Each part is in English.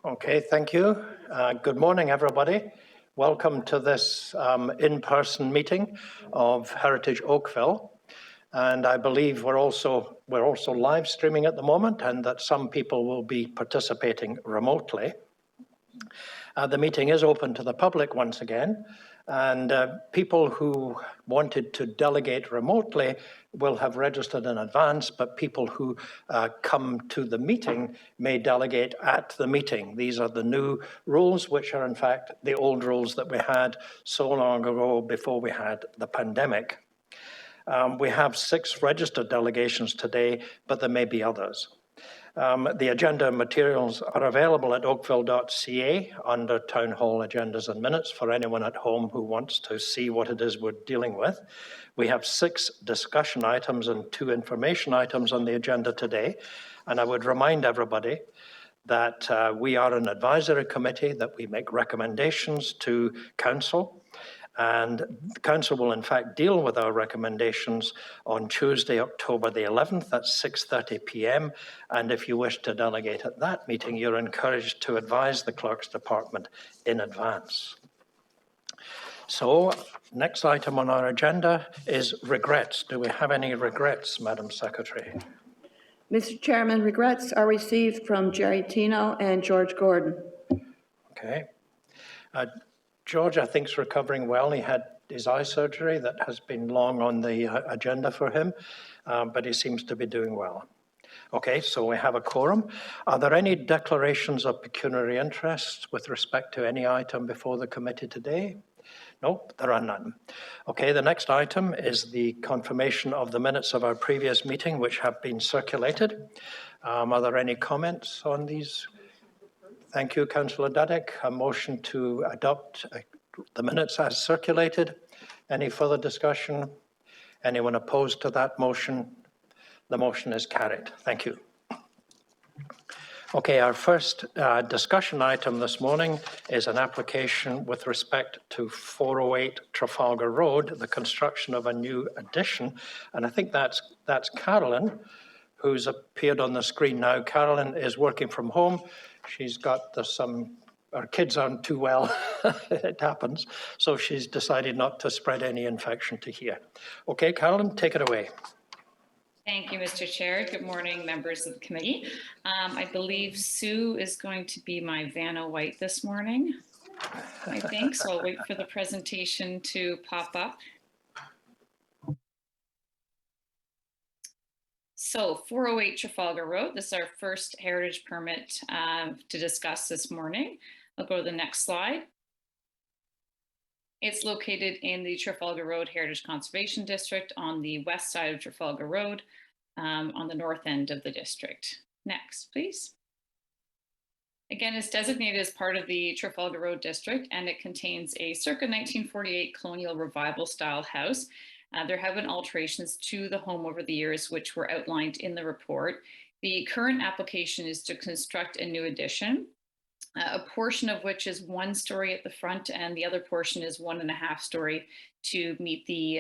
Okay, thank you. Good morning, everybody. Welcome to this in-person meeting of Heritage Oakville. And I believe we're also live streaming at the moment, and that some people will be participating remotely. The meeting is open to the public once again, and people who wanted to delegate remotely will have registered in advance, but people who come to the meeting may delegate at the meeting. These are the new rules, which are in fact the old rules that we had so long ago before we had the pandemic. We have 6 registered delegations today, but there may be others. The agenda materials are available at oakville.ca under Town Hall Agendas and Minutes for anyone at home who wants to see what it is we're dealing with. We have 6 discussion items and 2 information items on the agenda today. And I would remind everybody that we are an advisory committee, that we make recommendations to council. And the council will in fact deal with our recommendations on Tuesday, October the 11th at 6:30 p.m. And if you wish to delegate at that meeting, you're encouraged to advise the Clerk's Department in advance. So, next item on our agenda is regrets. Do we have any regrets, Madam Secretary? Mr. Chairman, regrets are received from Jerry Tino and George Gordon. Okay. George, I think, is recovering well. He had his eye surgery that has been long on the agenda for him, but he seems to be doing well. Okay, so we have a quorum. Are there any declarations of pecuniary interest with respect to any item before the committee today? No, there are none. Okay, the next item is the confirmation of the minutes of our previous meeting, which have been circulated. Are there any comments on these? Thank you, Councillor Duddick. A motion to adopt the minutes as circulated. Any further discussion? Anyone opposed to that motion? The motion is carried. Thank you. Okay, our first discussion item this morning is an application with respect to 408 Trafalgar Road, the construction of a new addition. And I think that's Carolyn, who's appeared on the screen now. Carolyn is working from home. She's got her kids aren't too well, it happens. So she's decided not to spread any infection to here. Okay, Carolyn, take it away. Thank you, Mr. Chair. Good morning, members of the committee. I believe Sue is going to be my Vanna White this morning, I think. So I'll wait for the presentation to pop up. So 408 Trafalgar Road, this is our first heritage permit to discuss this morning. I'll go to the next slide. It's located in the Trafalgar Road Heritage Conservation District on the west side of Trafalgar Road, on the north end of the district. Next, please. Again, it's designated as part of the Trafalgar Road District, and it contains a circa 1948 colonial revival style house. There have been alterations to the home over the years, which were outlined in the report. The current application is to construct a new addition, a portion of which is 1 story at the front, and the other portion is 1.5 story to meet the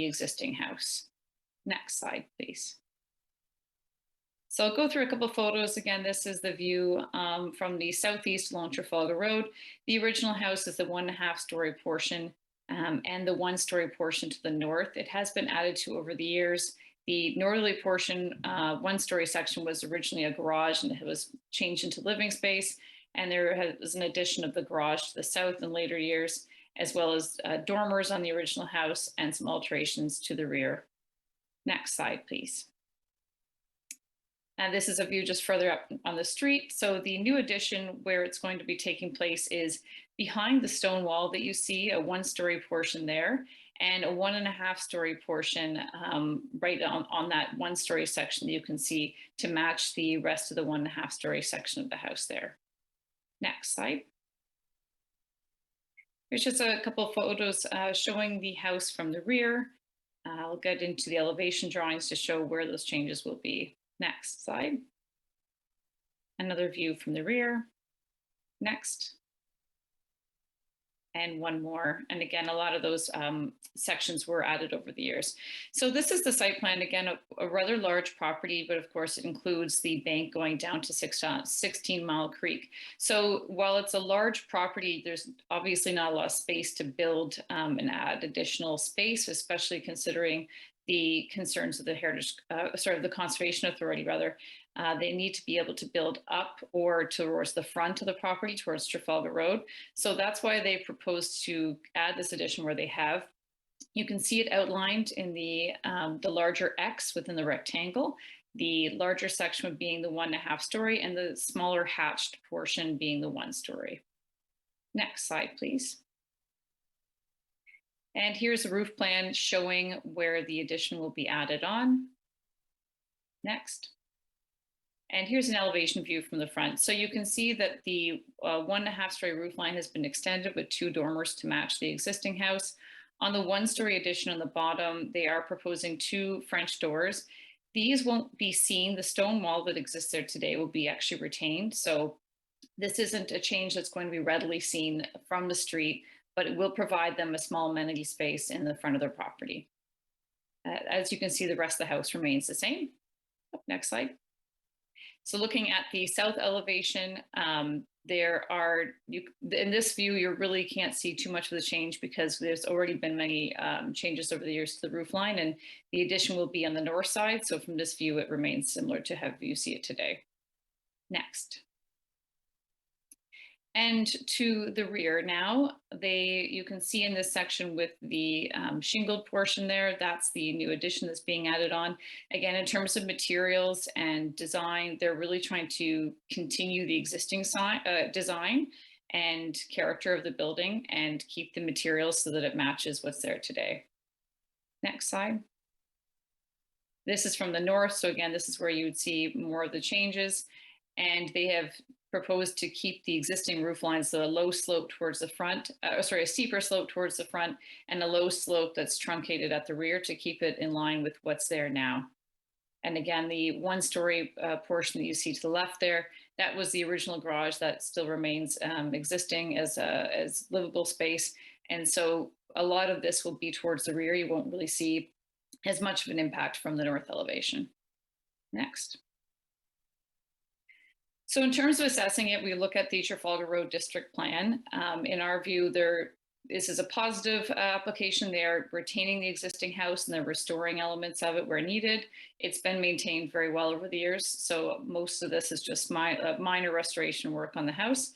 existing house. Next slide, please. So I'll go through a couple of photos. Again, this is the view from the southeast along Trafalgar Road. The original house is the 1.5 story portion, and the 1 story portion to the north. It has been added to over the years. The northerly portion, 1 story section, was originally a garage, and it was changed into living space. And there was an addition of the garage to the south in later years, as well as dormers on the original house and some alterations to the rear. Next slide, please. And this is a view just further up on the street. So the new addition where it's going to be taking place is behind the stone wall that you see, a 1 story portion there, and a 1.5 story portion right on that 1 story section that you can see to match the rest of the 1.5 story section of the house there. Next slide. Here's just a couple of photos showing the house from the rear. I'll get into the elevation drawings to show where those changes will be. Next slide. Another view from the rear. Next. and one more. And again, a lot of those sections were added over the years. So this is the site plan, again, a rather large property, but of course it includes the bank going down to 16 Mile Creek. So while it's a large property, there's obviously not a lot of space to build and add additional space, especially considering the concerns of the the Conservation Authority rather. They need to be able to build up or towards the front of the property, towards Trafalgar Road. So that's why they proposed to add this addition where they have. You can see it outlined in the larger X within the rectangle, the larger section being the 1.5 story and the smaller hatched portion being the 1 story. Next slide, please. And here's a roof plan showing where the addition will be added on. Next. And here's an elevation view from the front. So you can see that the 1.5 story roof line has been extended with 2 dormers to match the existing house. On the 1 story addition on the bottom, they are proposing 2 French doors. These won't be seen. The stone wall that exists there today will be actually retained. So this isn't a change that's going to be readily seen from the street, but it will provide them a small amenity space in the front of their property. As you can see, the rest of the house remains the same. Next slide. So looking at the south elevation, there are, in this view, you really can't see too much of the change because there's already been many changes over the years to the roof line, and the addition will be on the north side. So from this view, it remains similar to how you see it today. Next. And to the rear now, you can see in this section with the shingled portion there, that's the new addition that's being added on. Again, in terms of materials and design, they're really trying to continue the existing design and character of the building and keep the materials so that it matches what's there today. Next slide. This is from the north. So again, this is where you would see more of the changes. And they have proposed to keep the existing roof lines, so a low slope towards the front, a steeper slope towards the front and a low slope that's truncated at the rear to keep it in line with what's there now. And again, the 1 story portion that you see to the left there, that was the original garage that still remains existing as livable space. And so a lot of this will be towards the rear. You won't really see as much of an impact from the north elevation. Next. So in terms of assessing it, we look at the Trafalgar Road District Plan. In our view, this is a positive application. They are retaining the existing house and they're restoring elements of it where needed. It's been maintained very well over the years. So most of this is just minor restoration work on the house.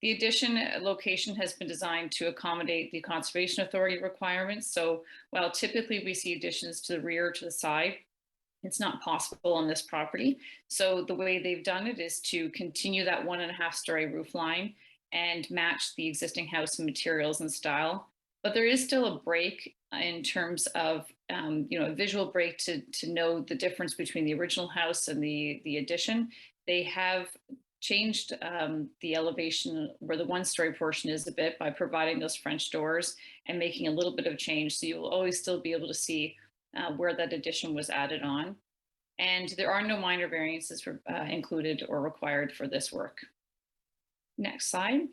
The addition location has been designed to accommodate the Conservation Authority requirements. So while typically we see additions to the rear or to the side, it's not possible on this property. So the way they've done it is to continue that 1.5 story roof line and match the existing house in materials and style. But there is still a break in terms of, a visual break to know the difference between the original house and the addition. They have changed the elevation where the 1 story portion is a bit by providing those French doors and making a little bit of change. So you will always still be able to see where that addition was added on. And there are no minor variances included or required for this work. Next slide.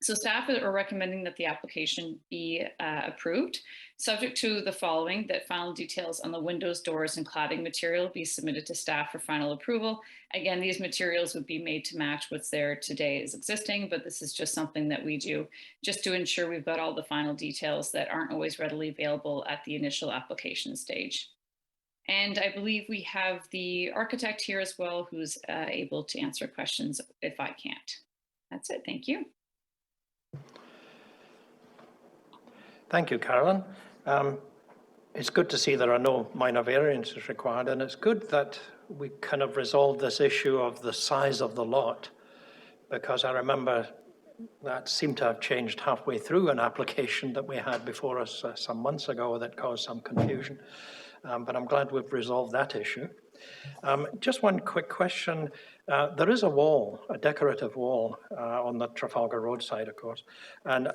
So staff are recommending that the application be approved, subject to the following: that final details on the windows, doors, and cladding material be submitted to staff for final approval. Again, these materials would be made to match what's there today as existing, but this is just something that we do just to ensure we've got all the final details that aren't always readily available at the initial application stage. And I believe we have the architect here as well, who's able to answer questions if I can't. That's it. Thank you. Thank you, Carolyn. It's good to see there are no minor variances required, and it's good that we kind of resolved this issue of the size of the lot, because I remember that seemed to have changed halfway through an application that we had before us some months ago that caused some confusion. But I'm glad we've resolved that issue. Just one quick question. There is a wall, a decorative wall on the Trafalgar Road side, of course, and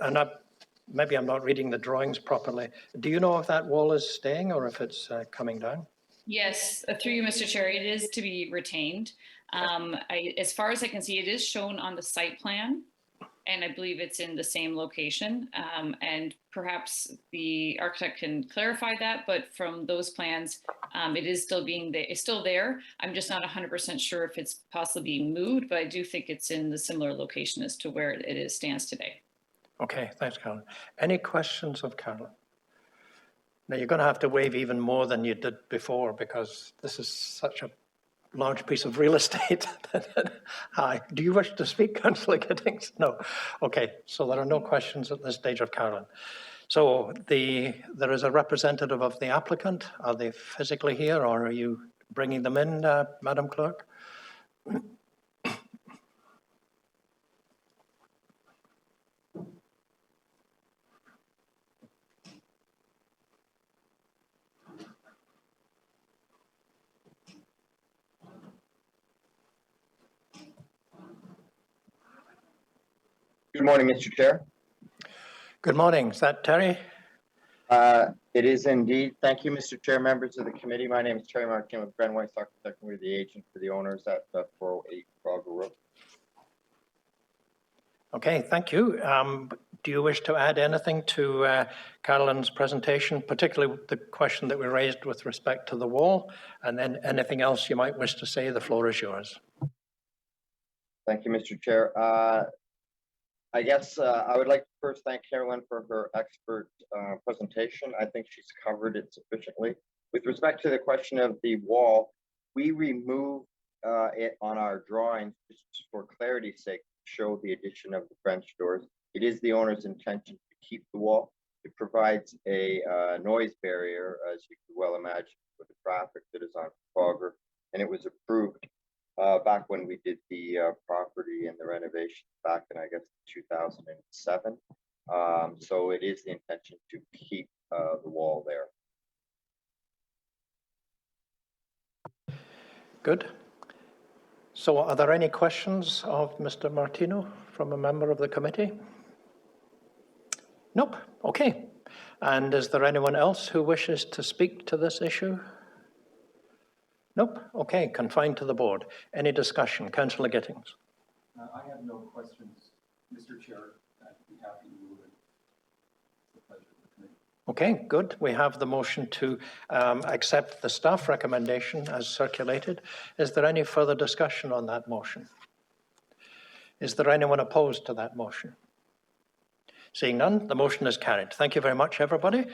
maybe I'm not reading the drawings properly. Do you know if that wall is staying or if it's coming down? Yes, through you, Mr. Chair, it is to be retained. As far as I can see, it is shown on the site plan. and I believe it's in the same location. And perhaps the architect can clarify that, but from those plans, it is still it's still there. I'm just not 100% sure if it's possibly being moved, but I do think it's in the similar location as to where it stands today. Okay, thanks, Carolyn. Any questions of Carolyn? Now, you're going to have to wave even more than you did before because this is such a large piece of real estate. Hi, do you wish to speak, Councillor Giddings? No. Okay, so there are no questions at this stage of Carolyn. So there is a representative of the applicant. Are they physically here or are you bringing them in, Madam Clerk? Good morning, Mr. Chair. Good morning. Is that Terry? It is indeed. Thank you, Mr. Chair, members of the committee. My name is Terry Martin with Weiss Architect, and we're the agent for the owners at 408 Trafalgar Road. Okay, thank you. Do you wish to add anything to Carolyn's presentation, particularly the question that we raised with respect to the wall, and then anything else you might wish to say? The floor is yours. Thank you, Mr. Chair. I guess I would like to first thank Carolyn for her expert presentation. I think she's covered it sufficiently. With respect to the question of the wall, we removed it on our drawings just for clarity's sake to show the addition of the French doors. It is the owner's intention to keep the wall. It provides a noise barrier, as you can well imagine, for the traffic that is on Trafalgar, and it was approved back when we did the property and the renovation back in, I guess, 2007. So it is the intention to keep the wall there. Good. So are there any questions of Mr. Martino from a member of the committee? Nope. Okay. And is there anyone else who wishes to speak to this issue? Nope. Okay, confined to the board. Any discussion? Councillor Gittings. I have no questions, Mr. Chair. I'd be happy to move it. It's a pleasure with me. Okay, good. We have the motion to accept the staff recommendation as circulated. Is there any further discussion on that motion? Is there anyone opposed to that motion? Seeing none, the motion is carried. Thank you very much, everybody.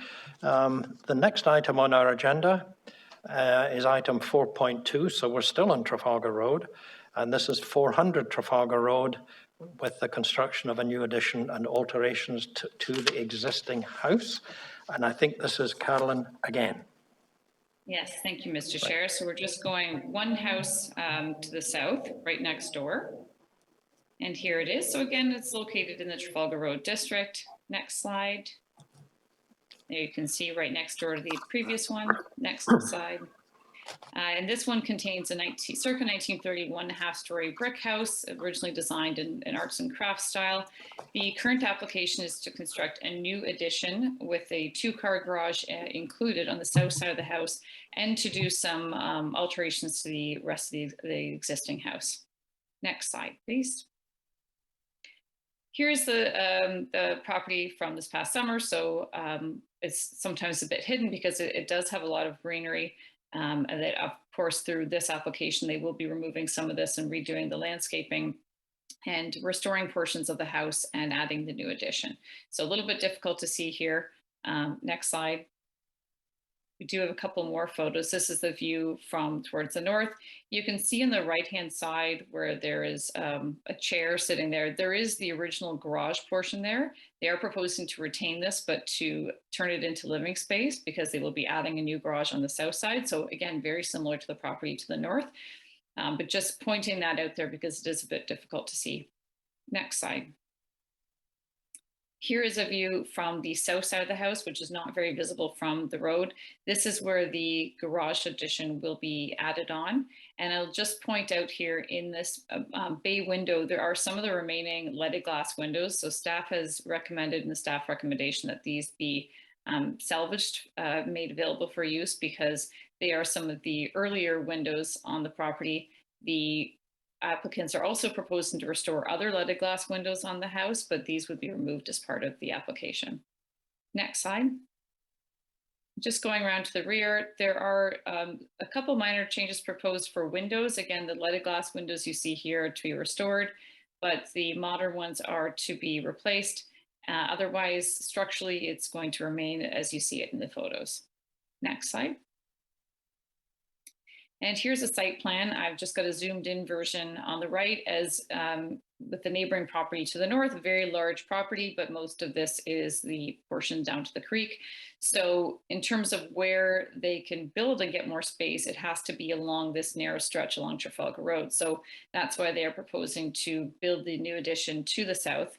The next item on our agenda is item 4.2, so we're still on Trafalgar Road, and this is 400 Trafalgar Road with the construction of a new addition and alterations to the existing house. And I think this is Carolyn again. Yes, thank you, Mr. Chair. So we're just going one house to the south, right next door. And here it is. So again, it's located in the Trafalgar Road district. Next slide. There you can see right next door to the previous one. Next slide. And this one contains a circa 1931 half-story brick house, originally designed in arts and crafts style. The current application is to construct a new addition with a two-car garage included on the south side of the house, and to do some alterations to the rest of the existing house. Next slide, please. Here's the property from this past summer. So it's sometimes a bit hidden because it does have a lot of greenery. And that, of course, through this application, they will be removing some of this and redoing the landscaping and restoring portions of the house and adding the new addition. So a little bit difficult to see here. Next slide. We do have a couple more photos. This is the view from towards the north. You can see on the right-hand side where there is a chair sitting there. There is the original garage portion there. They are proposing to retain this, but to turn it into living space because they will be adding a new garage on the south side. So again, very similar to the property to the north, but just pointing that out there because it is a bit difficult to see. Next slide. Here is a view from the south side of the house, which is not very visible from the road. This is where the garage addition will be added on. And I'll just point out here in this bay window, there are some of the remaining leaded glass windows. So staff has recommended in the staff recommendation that these be salvaged, made available for use because they are some of the earlier windows on the property. The applicants are also proposing to restore other leaded glass windows on the house, but these would be removed as part of the application. Next slide. Just going around to the rear, there are a couple minor changes proposed for windows. Again, the leaded glass windows you see here are to be restored, but the modern ones are to be replaced. Otherwise, structurally, it's going to remain as you see it in the photos. Next slide. And here's a site plan. I've just got a zoomed in version on the right as with the neighboring property to the north, a very large property, but most of this is the portion down to the creek. So in terms of where they can build and get more space, it has to be along this narrow stretch along Trafalgar Road. So that's why they are proposing to build the new addition to the south.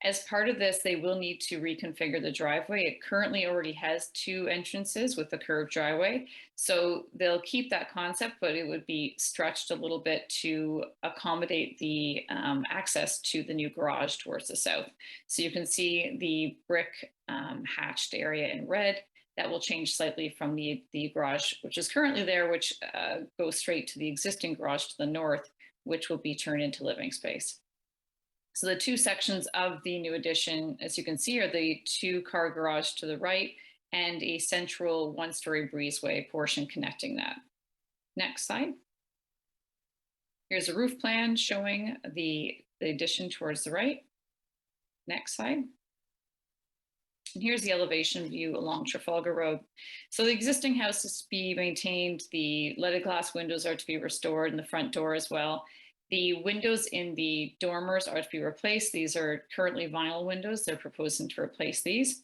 As part of this, they will need to reconfigure the driveway. It currently already has 2 entrances with a curved driveway. So they'll keep that concept, but it would be stretched a little bit to accommodate the access to the new garage towards the south. So you can see the brick hatched area in red. That will change slightly from the garage, which is currently there, which goes straight to the existing garage to the north, which will be turned into living space. So the 2 sections of the new addition, as you can see, are the 2-car garage to the right and a central 1-story breezeway portion connecting that. Next slide. Here's a roof plan showing the addition towards the right. Next slide. And here's the elevation view along Trafalgar Road. So the existing house is to be maintained. The leaded glass windows are to be restored and the front door as well. The windows in the dormers are to be replaced. These are currently vinyl windows. They're proposing to replace these.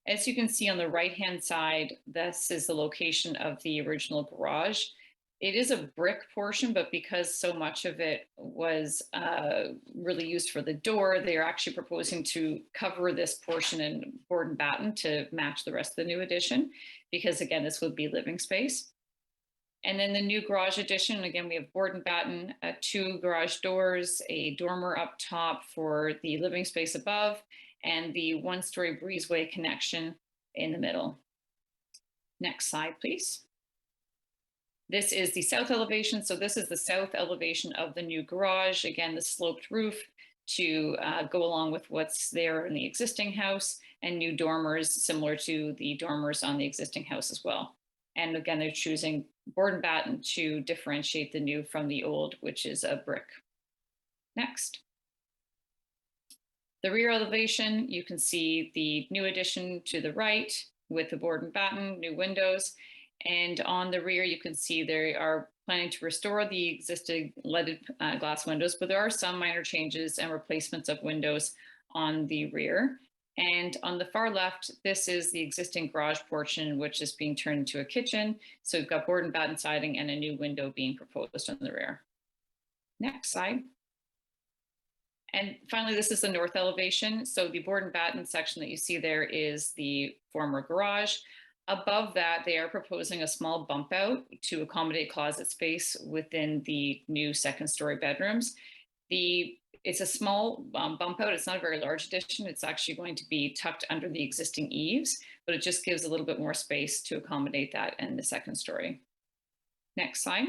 As you can see on the right-hand side, this is the location of the original garage. It is a brick portion, but because so much of it was really used for the door, they are actually proposing to cover this portion in board and batten to match the rest of the new addition, because again, this would be living space. And then the new garage addition, again, we have board and batten, 2 garage doors, a dormer up top for the living space above, and the 1-story breezeway connection in the middle. Next slide, please. This is the south elevation. So this is the south elevation of the new garage. Again, the sloped roof to go along with what's there in the existing house, and new dormers similar to the dormers on the existing house as well. And again, they're choosing board and batten to differentiate the new from the old, which is a brick. Next. The rear elevation, you can see the new addition to the right with the board and batten, new windows. And on the rear, you can see they are planning to restore the existing leaded glass windows, but there are some minor changes and replacements of windows on the rear. And on the far left, this is the existing garage portion, which is being turned into a kitchen. So we've got board and batten siding and a new window being proposed on the rear. Next slide. And finally, this is the north elevation. So the board and batten section that you see there is the former garage. Above that, they are proposing a small bump out to accommodate closet space within the new 2nd-story bedrooms. It's a small bump out. It's not a very large addition. It's actually going to be tucked under the existing eaves, but it just gives a little bit more space to accommodate that in the 2nd story. Next slide.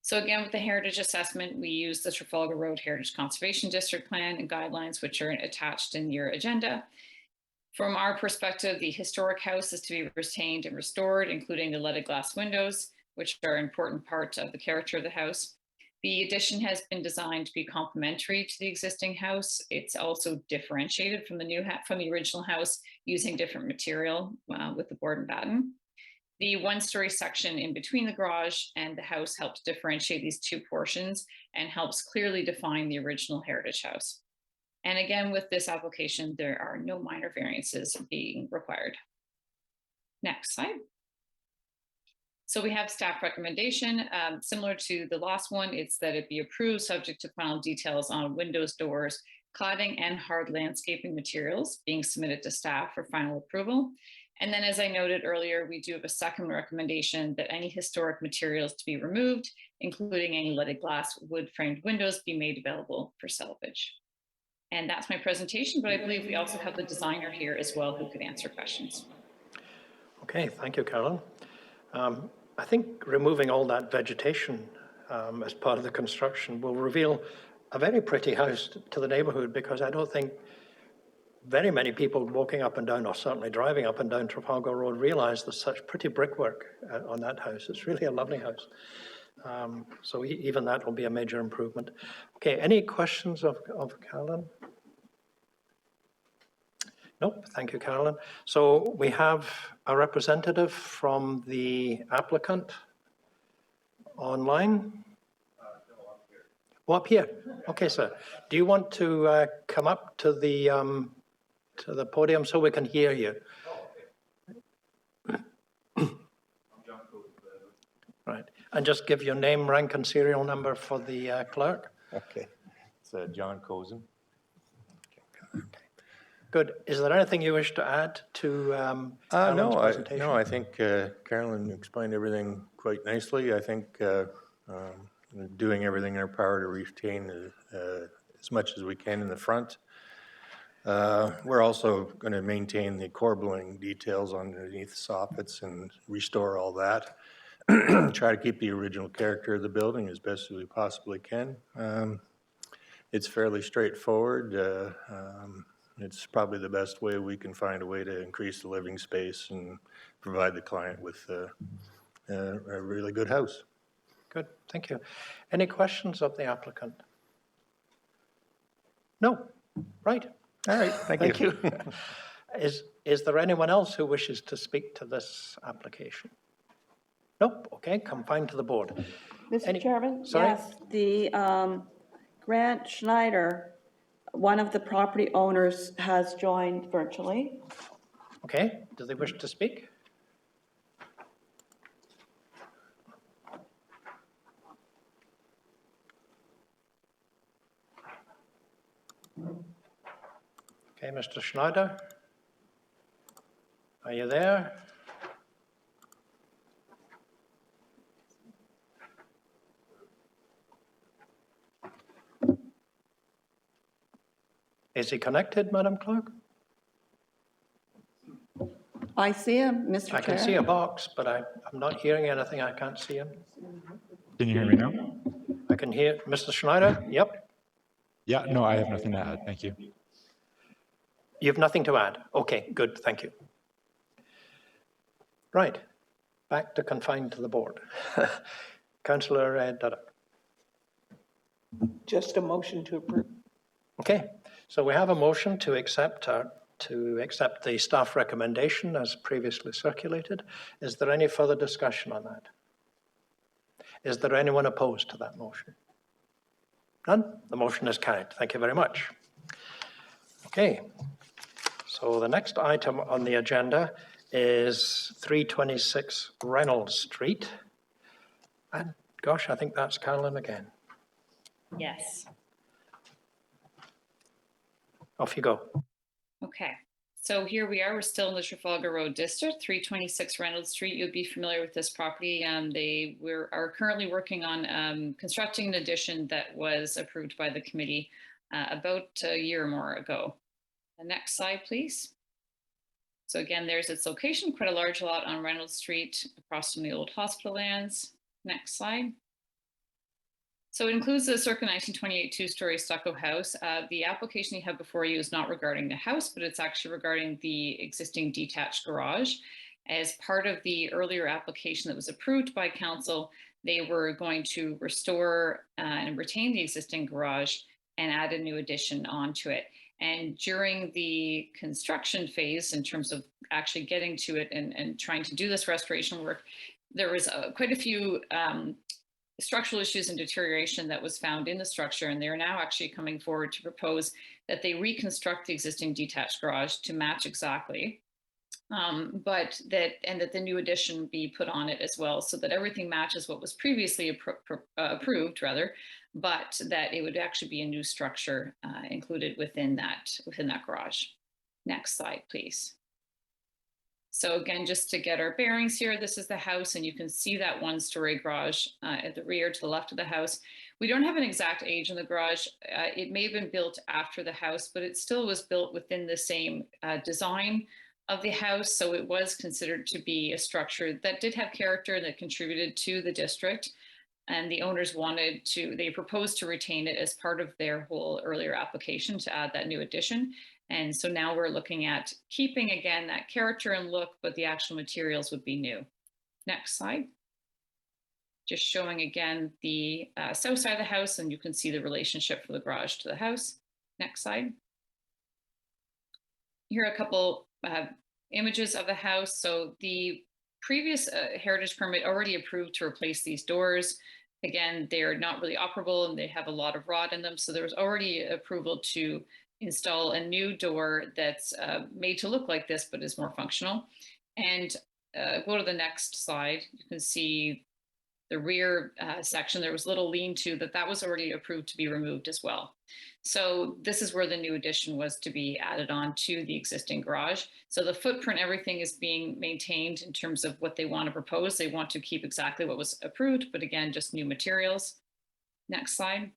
So again, with the heritage assessment, we use the Trafalgar Road Heritage Conservation District Plan and guidelines, which are attached in your agenda. From our perspective, the historic house is to be retained and restored, including the leaded glass windows, which are an important part of the character of the house. The addition has been designed to be complementary to the existing house. It's also differentiated from the original house using different material with the board and batten. The 1-story section in between the garage and the house helps differentiate these 2 portions and helps clearly define the original heritage house. And again, with this application, there are no minor variances being required. Next slide. So we have staff recommendation, similar to the last one, it's that it be approved subject to final details on windows, doors, cladding, and hard landscaping materials being submitted to staff for final approval. And then, as I noted earlier, we do have a second recommendation that any historic materials to be removed, including any leaded glass wood framed windows, be made available for salvage. And that's my presentation, but I believe we also have the designer here as well who could answer questions. Okay, thank you, Carolyn. I think removing all that vegetation as part of the construction will reveal a very pretty house to the neighborhood, because I don't think very many people walking up and down, or certainly driving up and down Trafalgar Road, realize there's such pretty brickwork on that house. It's really a lovely house. So even that will be a major improvement. Okay, any questions of Carolyn? Nope, thank you, Carolyn. So we have a representative from the applicant online. Oh, up here. Okay, sir. Do you want to come up to the podium so we can hear you? Right, and just give your name, rank, and serial number for the clerk. Okay, it's John Cozen. Good. Is there anything you wish to add to Alan's presentation? No, I think Carolyn explained everything quite nicely. I think doing everything in our power to retain as much as we can in the front. We're also going to maintain the corbelling details underneath the soffits and restore all that. Try to keep the original character of the building as best as we possibly can. It's fairly straightforward. It's probably the best way we can find a way to increase the living space and provide the client with a really good house. Good, thank you. Any questions of the applicant? No? Right. All right, thank you. Is there anyone else who wishes to speak to this application? Nope, okay, come fine to the board. Mr. Chairman? Sorry? Yes, the Grant Schneider, one of the property owners, has joined virtually. Okay, do they wish to speak? Okay, Mr. Schneider, are you there? Is he connected, Madam Clerk? I see him, Mr. Chair. I can see a box, but I'm not hearing anything. I can't see him. Can you hear me now? I can hear Mr. Schneider. Yep. Yeah, no, I have nothing to add. Thank you. You have nothing to add? Okay, good. Thank you. Right. Back to confined to the board. Councillor Duddock. Just a motion to approve. Okay, so we have a motion to accept the staff recommendation as previously circulated. Is there any further discussion on that? Is there anyone opposed to that motion? None? The motion is carried. Thank you very much. Okay, so the next item on the agenda is 326 Reynolds Street. And gosh, I think that's Carolyn again. Yes. Off you go. Okay, so here we are. We're still in the Trafalgar Road District, 326 Reynolds Street. You'll be familiar with this property. They are currently working on constructing an addition that was approved by the committee about a year or more ago. The next slide, please. So again, there's its location, quite a large lot on Reynolds Street across from the old hospital lands. Next slide. So it includes the circa 1928 two-story stucco house. The application you have before you is not regarding the house, but it's actually regarding the existing detached garage. As part of the earlier application that was approved by council, they were going to restore and retain the existing garage and add a new addition onto it. And during the construction phase, in terms of actually getting to it and trying to do this restoration work, there was quite a few structural issues and deterioration that was found in the structure, and they're now actually coming forward to propose that they reconstruct the existing detached garage to match exactly, but that the new addition be put on it as well, so that everything matches what was previously approved, rather, but that it would actually be a new structure included within that garage. Next slide, please. So again, just to get our bearings here, this is the house, and you can see that one-story garage at the rear to the left of the house. We don't have an exact age in the garage. It may have been built after the house, but it still was built within the same design of the house. So it was considered to be a structure that did have character and that contributed to the district. And the owners they proposed to retain it as part of their whole earlier application to add that new addition. And so now we're looking at keeping, again, that character and look, but the actual materials would be new. Next slide. Just showing again the south side of the house, and you can see the relationship for the garage to the house. Next slide. Here are a couple images of the house. So the previous heritage permit already approved to replace these doors. Again, they're not really operable and they have a lot of rot in them. So there was already approval to install a new door that's made to look like this, but is more functional. And go to the next slide. You can see the rear section. There was a little lean-to that was already approved to be removed as well. So this is where the new addition was to be added on to the existing garage. So the footprint, everything is being maintained in terms of what they want to propose. They want to keep exactly what was approved, but again, just new materials. Next slide.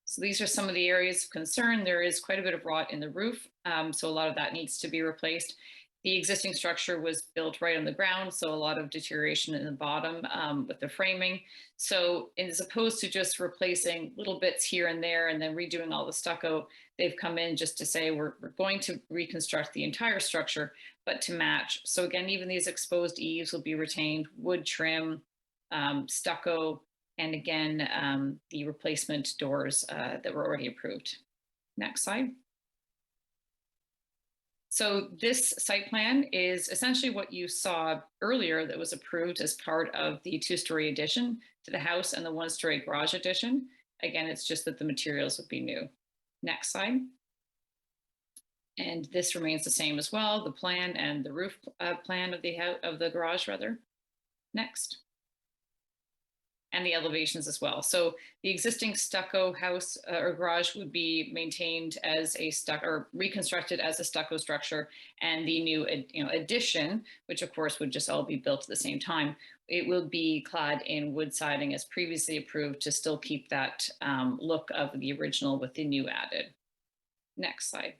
So these are some of the areas of concern. There is quite a bit of rot in the roof, so a lot of that needs to be replaced. The existing structure was built right on the ground, so a lot of deterioration in the bottom with the framing. So as opposed to just replacing little bits here and there and then redoing all the stucco, they've come in just to say we're going to reconstruct the entire structure, but to match. So again, even these exposed eaves will be retained, wood trim, stucco, and again, the replacement doors that were already approved. Next slide. So this site plan is essentially what you saw earlier that was approved as part of the two-story addition to the house and the one-story garage addition. Again, it's just that the materials would be new. Next slide. And this remains the same as well, the plan and the roof plan of the garage rather. Next. And the elevations as well. So the existing stucco house or garage would be maintained as a reconstructed as a stucco structure, and the new addition, which of course would just all be built at the same time, it will be clad in wood siding as previously approved to still keep that look of the original with the new added. Next slide.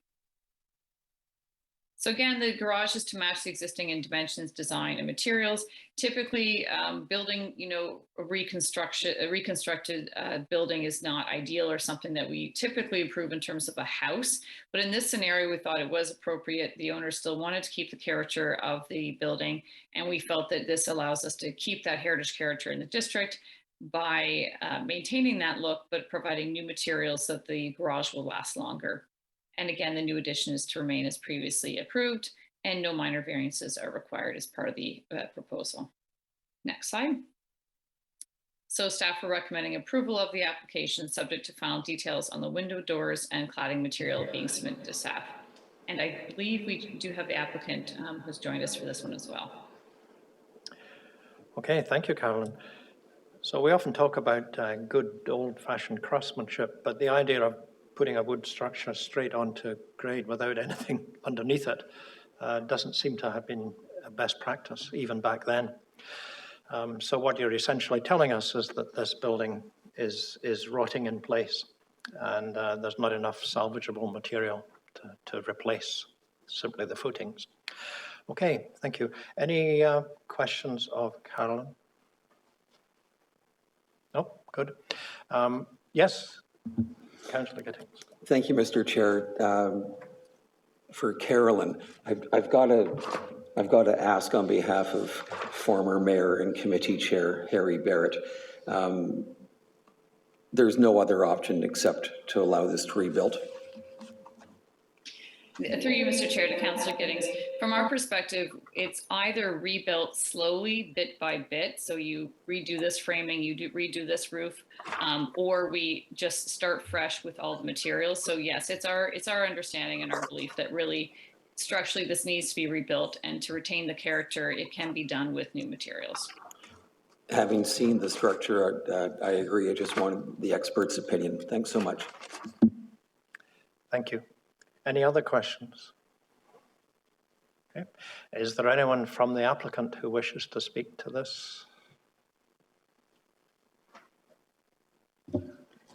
So again, the garage is to match the existing in dimensions, design, and materials. Typically, building, a reconstructed building is not ideal or something that we typically approve in terms of a house. But in this scenario, we thought it was appropriate. The owner still wanted to keep the character of the building, and we felt that this allows us to keep that heritage character in the district by maintaining that look, but providing new materials so that the garage will last longer. And again, the new addition is to remain as previously approved, and no minor variances are required as part of the proposal. Next slide. So staff are recommending approval of the application subject to final details on the window, doors, and cladding material being submitted to staff. And I believe we do have the applicant who's joined us for this one as well. Okay, thank you, Carolyn. So we often talk about good old-fashioned craftsmanship, but the idea of putting a wood structure straight onto grade without anything underneath it doesn't seem to have been a best practice even back then. So what you're essentially telling us is that this building is rotting in place, and there's not enough salvageable material to replace simply the footings. Okay, thank you. Any questions of Carolyn? No, good. Yes. Councillor Gittings. Thank you, Mr. Chair. For Carolyn, I've got to ask on behalf of former Mayor and Committee Chair Harry Barrett. There's no other option except to allow this to rebuild. Through you, Mr. Chair, to Councillor Gittings. From our perspective, it's either rebuilt slowly, bit by bit. So you redo this framing, you redo this roof, or we just start fresh with all the materials. So yes, it's our understanding and our belief that really structurally this needs to be rebuilt, and to retain the character, it can be done with new materials. Having seen the structure, I agree. I just wanted the expert's opinion. Thanks so much. Thank you. Any other questions? Okay. Is there anyone from the applicant who wishes to speak to this?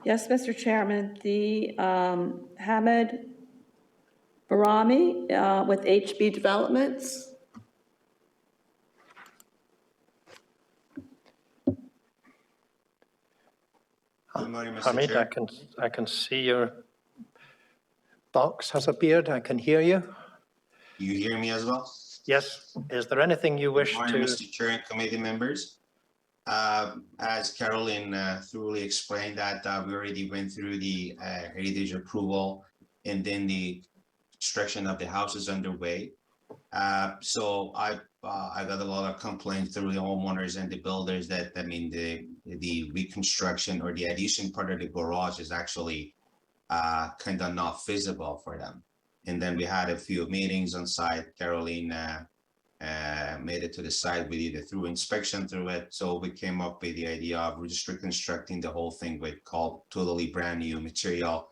Yes, Mr. Chairman, the Hamid Barami with HB Developments. Good morning, Mr. Hamid, Chair. I can see your box has appeared. I can hear you. You hear me as well? Yes. Is there anything you Good wish morning, to? Mr. Chair and committee members. As Carolyn thoroughly explained that we already went through the heritage approval, and then the construction of the house is underway. So I got a lot of complaints through the homeowners and the builders that, I mean, the reconstruction or the addition part of the garage is actually kind of not feasible for them. And then we had a few meetings on site. Caroline made it to the site. We did a through inspection through it. So we came up with the idea of just reconstructing the whole thing with called totally brand new material,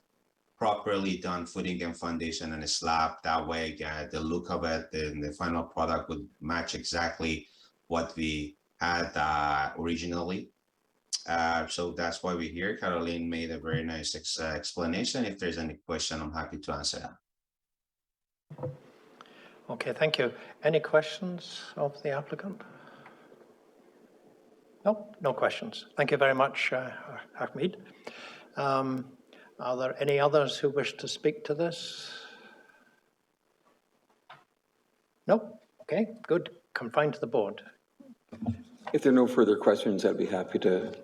properly done footing and foundation and a slab. That way, the look of it and the final product would match exactly what we had originally. So that's why we're here. Caroline made a very nice explanation. If there's any question, I'm happy to answer that. Okay, thank you. Any questions of the applicant? No, no questions. Thank you very much, Ahmed. Are there any others who wish to speak to this? No? Okay, good. Confined to the board. If there are no further questions, I'd be happy to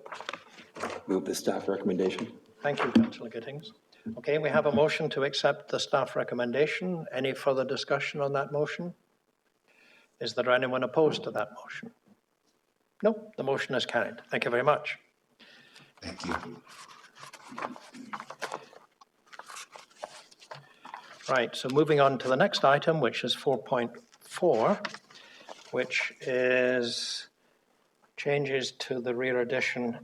move the staff recommendation. Thank you, Councillor Gittings. Okay, we have a motion to accept the staff recommendation. Any further discussion on that motion? Is there anyone opposed to that motion? No, the motion is carried. Thank you very much. Thank you. Right, so moving on to the next item, which is 4.4, which is changes to the rear addition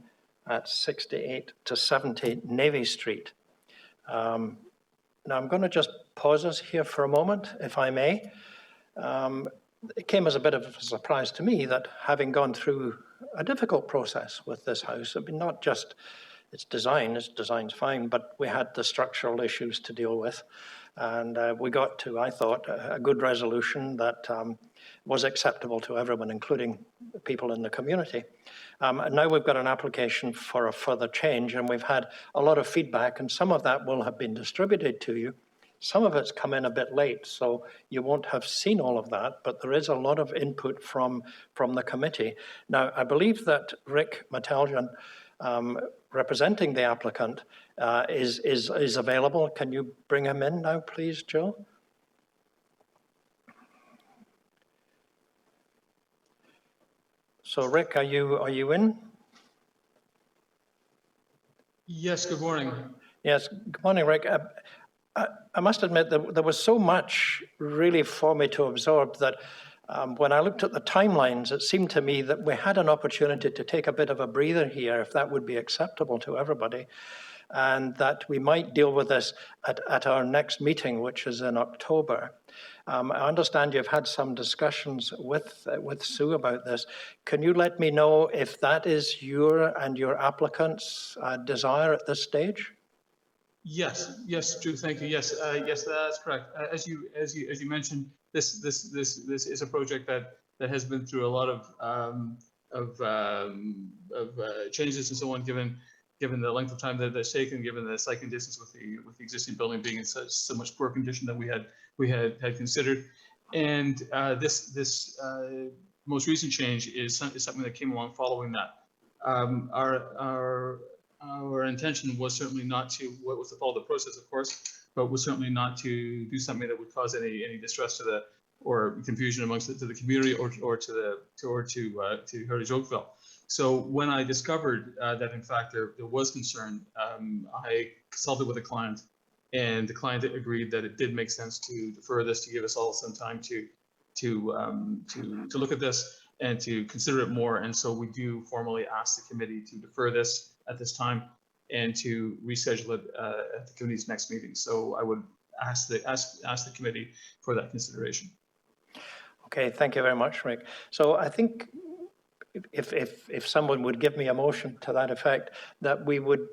at 68 to 70 Navy Street. Now I'm going to just pause us here for a moment, if I may. It came as a bit of a surprise to me that having gone through a difficult process with this house, I mean, not just its design's fine, but we had the structural issues to deal with. And we got to, I thought, a good resolution that was acceptable to everyone, including people in the community. And now we've got an application for a further change, and we've had a lot of feedback, and some of that will have been distributed to you. Some of it's come in a bit late, so you won't have seen all of that, but there is a lot of input from the committee. Now, I believe that Rick Metaljan, representing the applicant, is available. Can you bring him in now, please, Jill? So, Rick, are you in? Yes, good morning. Yes, good morning, Rick. I must admit that there was so much really for me to absorb that when I looked at the timelines, it seemed to me that we had an opportunity to take a bit of a breather here, if that would be acceptable to everybody, and that we might deal with this at our next meeting, which is in October. I understand you've had some discussions with Sue about this. Can you let me know if that is your and your applicant's desire at this stage? Yes, Drew. Thank you. Yes, that's correct. As you mentioned, this is a project that has been through a lot of changes and so on, given the length of time that it's taken, given the site conditions with the existing building being in so much poor condition that we had considered, and this most recent change is something that came along following that. Our intention was certainly not to follow the process, of course, but was certainly not to do something that would cause any distress or confusion amongst the community or to Heritage Oakville. So when I discovered that in fact there was concern, I consulted with the client, and the client agreed that it did make sense to defer this, to give us all some time to look at this and to consider it more. And so we do formally ask the committee to defer this at this time and to reschedule it at the committee's next meeting. So I would ask the committee for that consideration. Okay, thank you very much, Rick. So I think if someone would give me a motion to that effect, that we would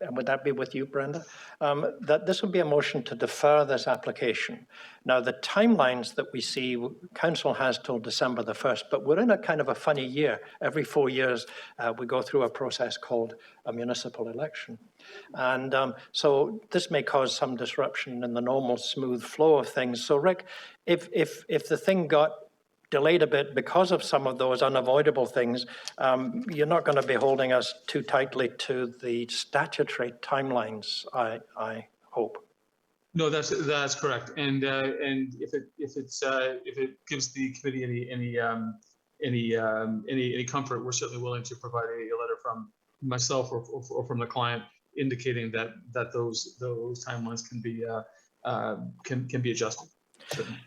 and would that be with you, Brenda? That this would be a motion to defer this application. Now, the timelines that we see, council has till December the 1st, but we're in a kind of a funny year. Every 4 years, we go through a process called a municipal election. And so this may cause some disruption in the normal smooth flow of things. So Rick, if the thing got delayed a bit because of some of those unavoidable things, you're not going to be holding us too tightly to the statutory timelines, I hope. No, that's correct. And if it gives the committee any comfort, we're certainly willing to provide a letter from myself or from the client indicating that those timelines can be adjusted. Certainly.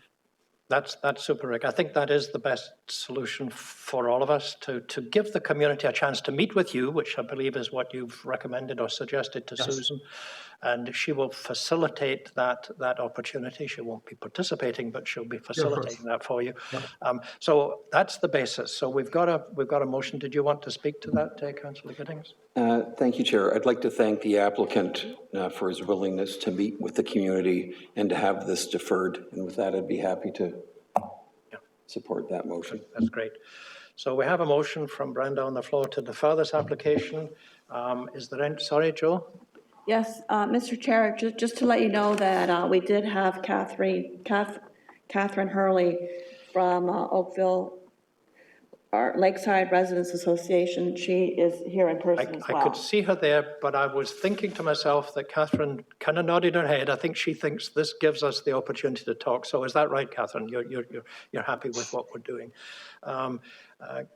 That's super, Rick. I think that is the best solution for all of us, to give the community a chance to meet with you, which I believe is what you've recommended or suggested to Yes. Susan. And she will facilitate that opportunity. She won't be participating, but she'll be facilitating that for you. Yeah. So that's the basis. So we've got a motion. Did you want to speak to that, Councillor Giddings? Thank you, Chair. I'd like to thank the applicant for his willingness to meet with the community and to have this deferred. And with that, I'd be happy to support that motion. That's great. So we have a motion from Brenda on the floor to defer this application. Is there any, sorry, Joe? Yes, Mr. Chair, just to let you know that we did have Catherine Hurley from Oakville, our Lakeside Residents Association. She is here in person as well. I could see her there, but I was thinking to myself that Catherine kind of nodded her head. I think she thinks this gives us the opportunity to talk. So is that right, Catherine? You're happy with what we're doing?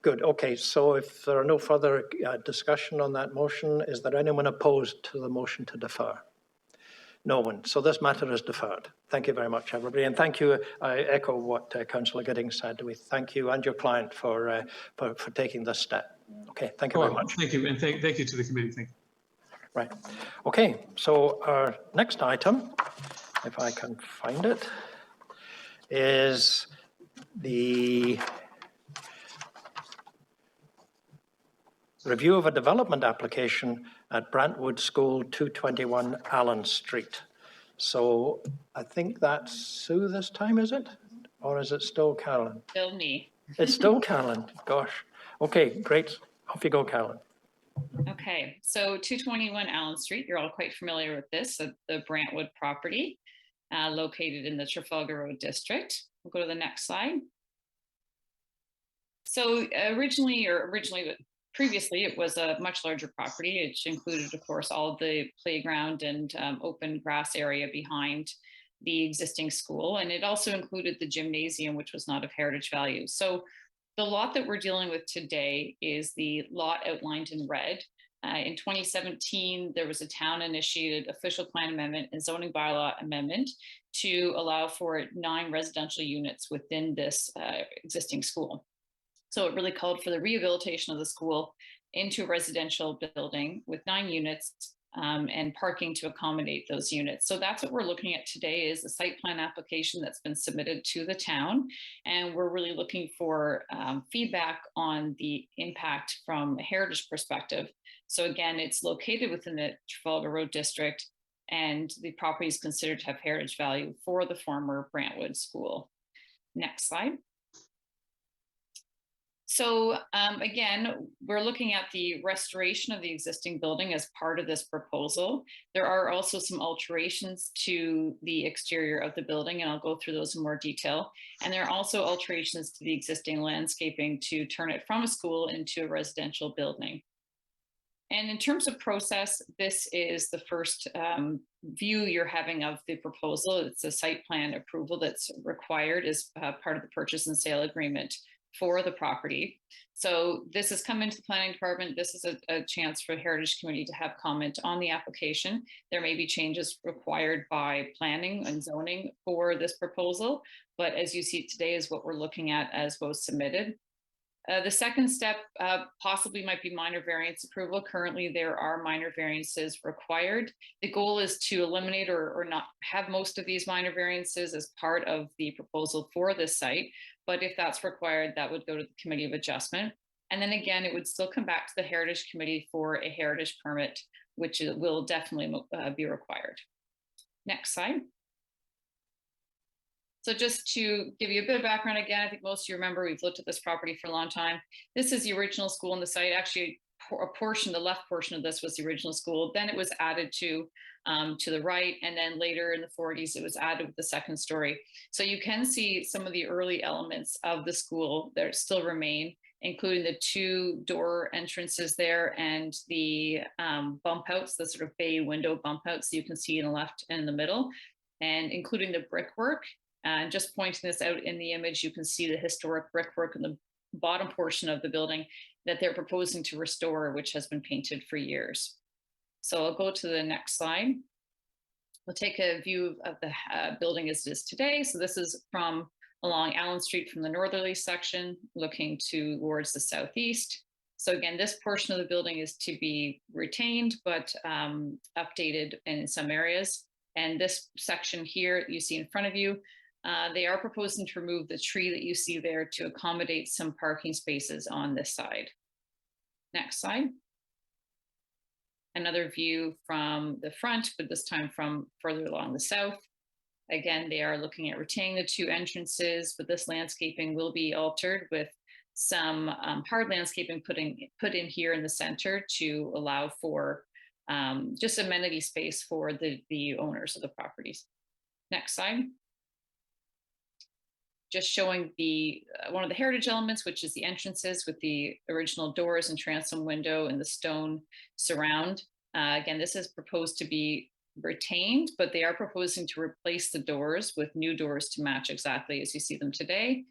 Good. Okay. So if there are no further discussion on that motion, is there anyone opposed to the motion to defer? No one. So this matter is deferred. Thank you very much, everybody. And thank you. I echo what Councillor Giddings said. We thank you and your client for taking this step. Okay. Thank you very much. Thank you. And thank you to the committee. Thank you. Right. Okay. So our next item, if I can find it, is the review of a development application at Brantwood School, 221 Allen Street. So I think that's Sue this time, is it? Or is it still Carolyn? Still me. It's still Carolyn. Gosh. Okay, great. Off you go, Carolyn. Okay, so 221 Allen Street, you're all quite familiar with this, the Brantwood property located in the Trafalgar Road district. We'll go to the next slide. So previously, it was a much larger property. It included, of course, all of the playground and open grass area behind the existing school. And it also included the gymnasium, which was not of heritage value. So the lot that we're dealing with today is the lot outlined in red. In 2017, there was a town-initiated official plan amendment and zoning bylaw amendment to allow for 9 residential units within this existing school. So it really called for the rehabilitation of the school into a residential building with 9 units and parking to accommodate those units. So that's what we're looking at today, is the site plan application that's been submitted to the town. And we're really looking for feedback on the impact from a heritage perspective. So again, it's located within the Trafalgar Road district, and the property is considered to have heritage value for the former Brantwood School. Next slide. So again, we're looking at the restoration of the existing building as part of this proposal. There are also some alterations to the exterior of the building, and I'll go through those in more detail. And there are also alterations to the existing landscaping to turn it from a school into a residential building. And in terms of process, this is the first view you're having of the proposal. It's a site plan approval that's required as part of the purchase and sale agreement for the property. So this has come into the planning department. This is a chance for the Heritage Committee to have comment on the application. There may be changes required by planning and zoning for this proposal, but as you see today is what we're looking at as was submitted. The second step possibly might be minor variance approval. Currently, there are minor variances required. The goal is to eliminate or not have most of these minor variances as part of the proposal for this site. But if that's required, that would go to the Committee of Adjustment. And then again, it would still come back to the Heritage Committee for a heritage permit which will definitely be required. Next slide. So just to give you a bit of background again, I think most of you remember we've looked at this property for a long time. This is the original school on the site. Actually, a portion, the left portion of this was the original school. Then it was added to the right, and then later in the 40s, it was added with the second story. So you can see some of the early elements of the school that still remain, including the 2 door entrances there and the bump outs, the sort of bay window bump outs you can see in the left and in the middle, and including the brickwork. And just pointing this out in the image, you can see the historic brickwork in the bottom portion of the building that they're proposing to restore, which has been painted for years. So I'll go to the next slide. We'll take a view of the building as it is today. So this is from along Allen Street from the northerly section, looking towards the southeast. So again, this portion of the building is to be retained, but updated in some areas. And this section here you see in front of you, they are proposing to remove the tree that you see there to accommodate some parking spaces on this side. Next slide. Another view from the front, but this time from further along the south. Again, they are looking at retaining the 2 entrances, but this landscaping will be altered with some hard landscaping put in here in the center to allow for just amenity space for the owners of the properties. Next slide. Just showing the one of the heritage elements, which is the entrances with the original doors and transom window and the stone surround. Again, this is proposed to be retained, but they are proposing to replace the doors with new doors to match exactly as you see them today.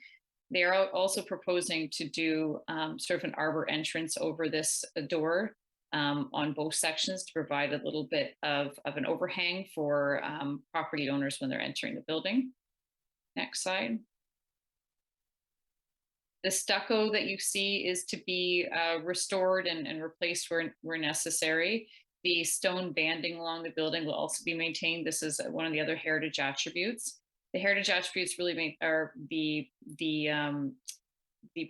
They are also proposing to do sort of an arbor entrance over this door on both sections to provide a little bit of an overhang for property owners when they're entering the building. Next slide. The stucco that you see is to be restored and replaced where necessary. The stone banding along the building will also be maintained. This is one of the other heritage attributes. The heritage attributes really are the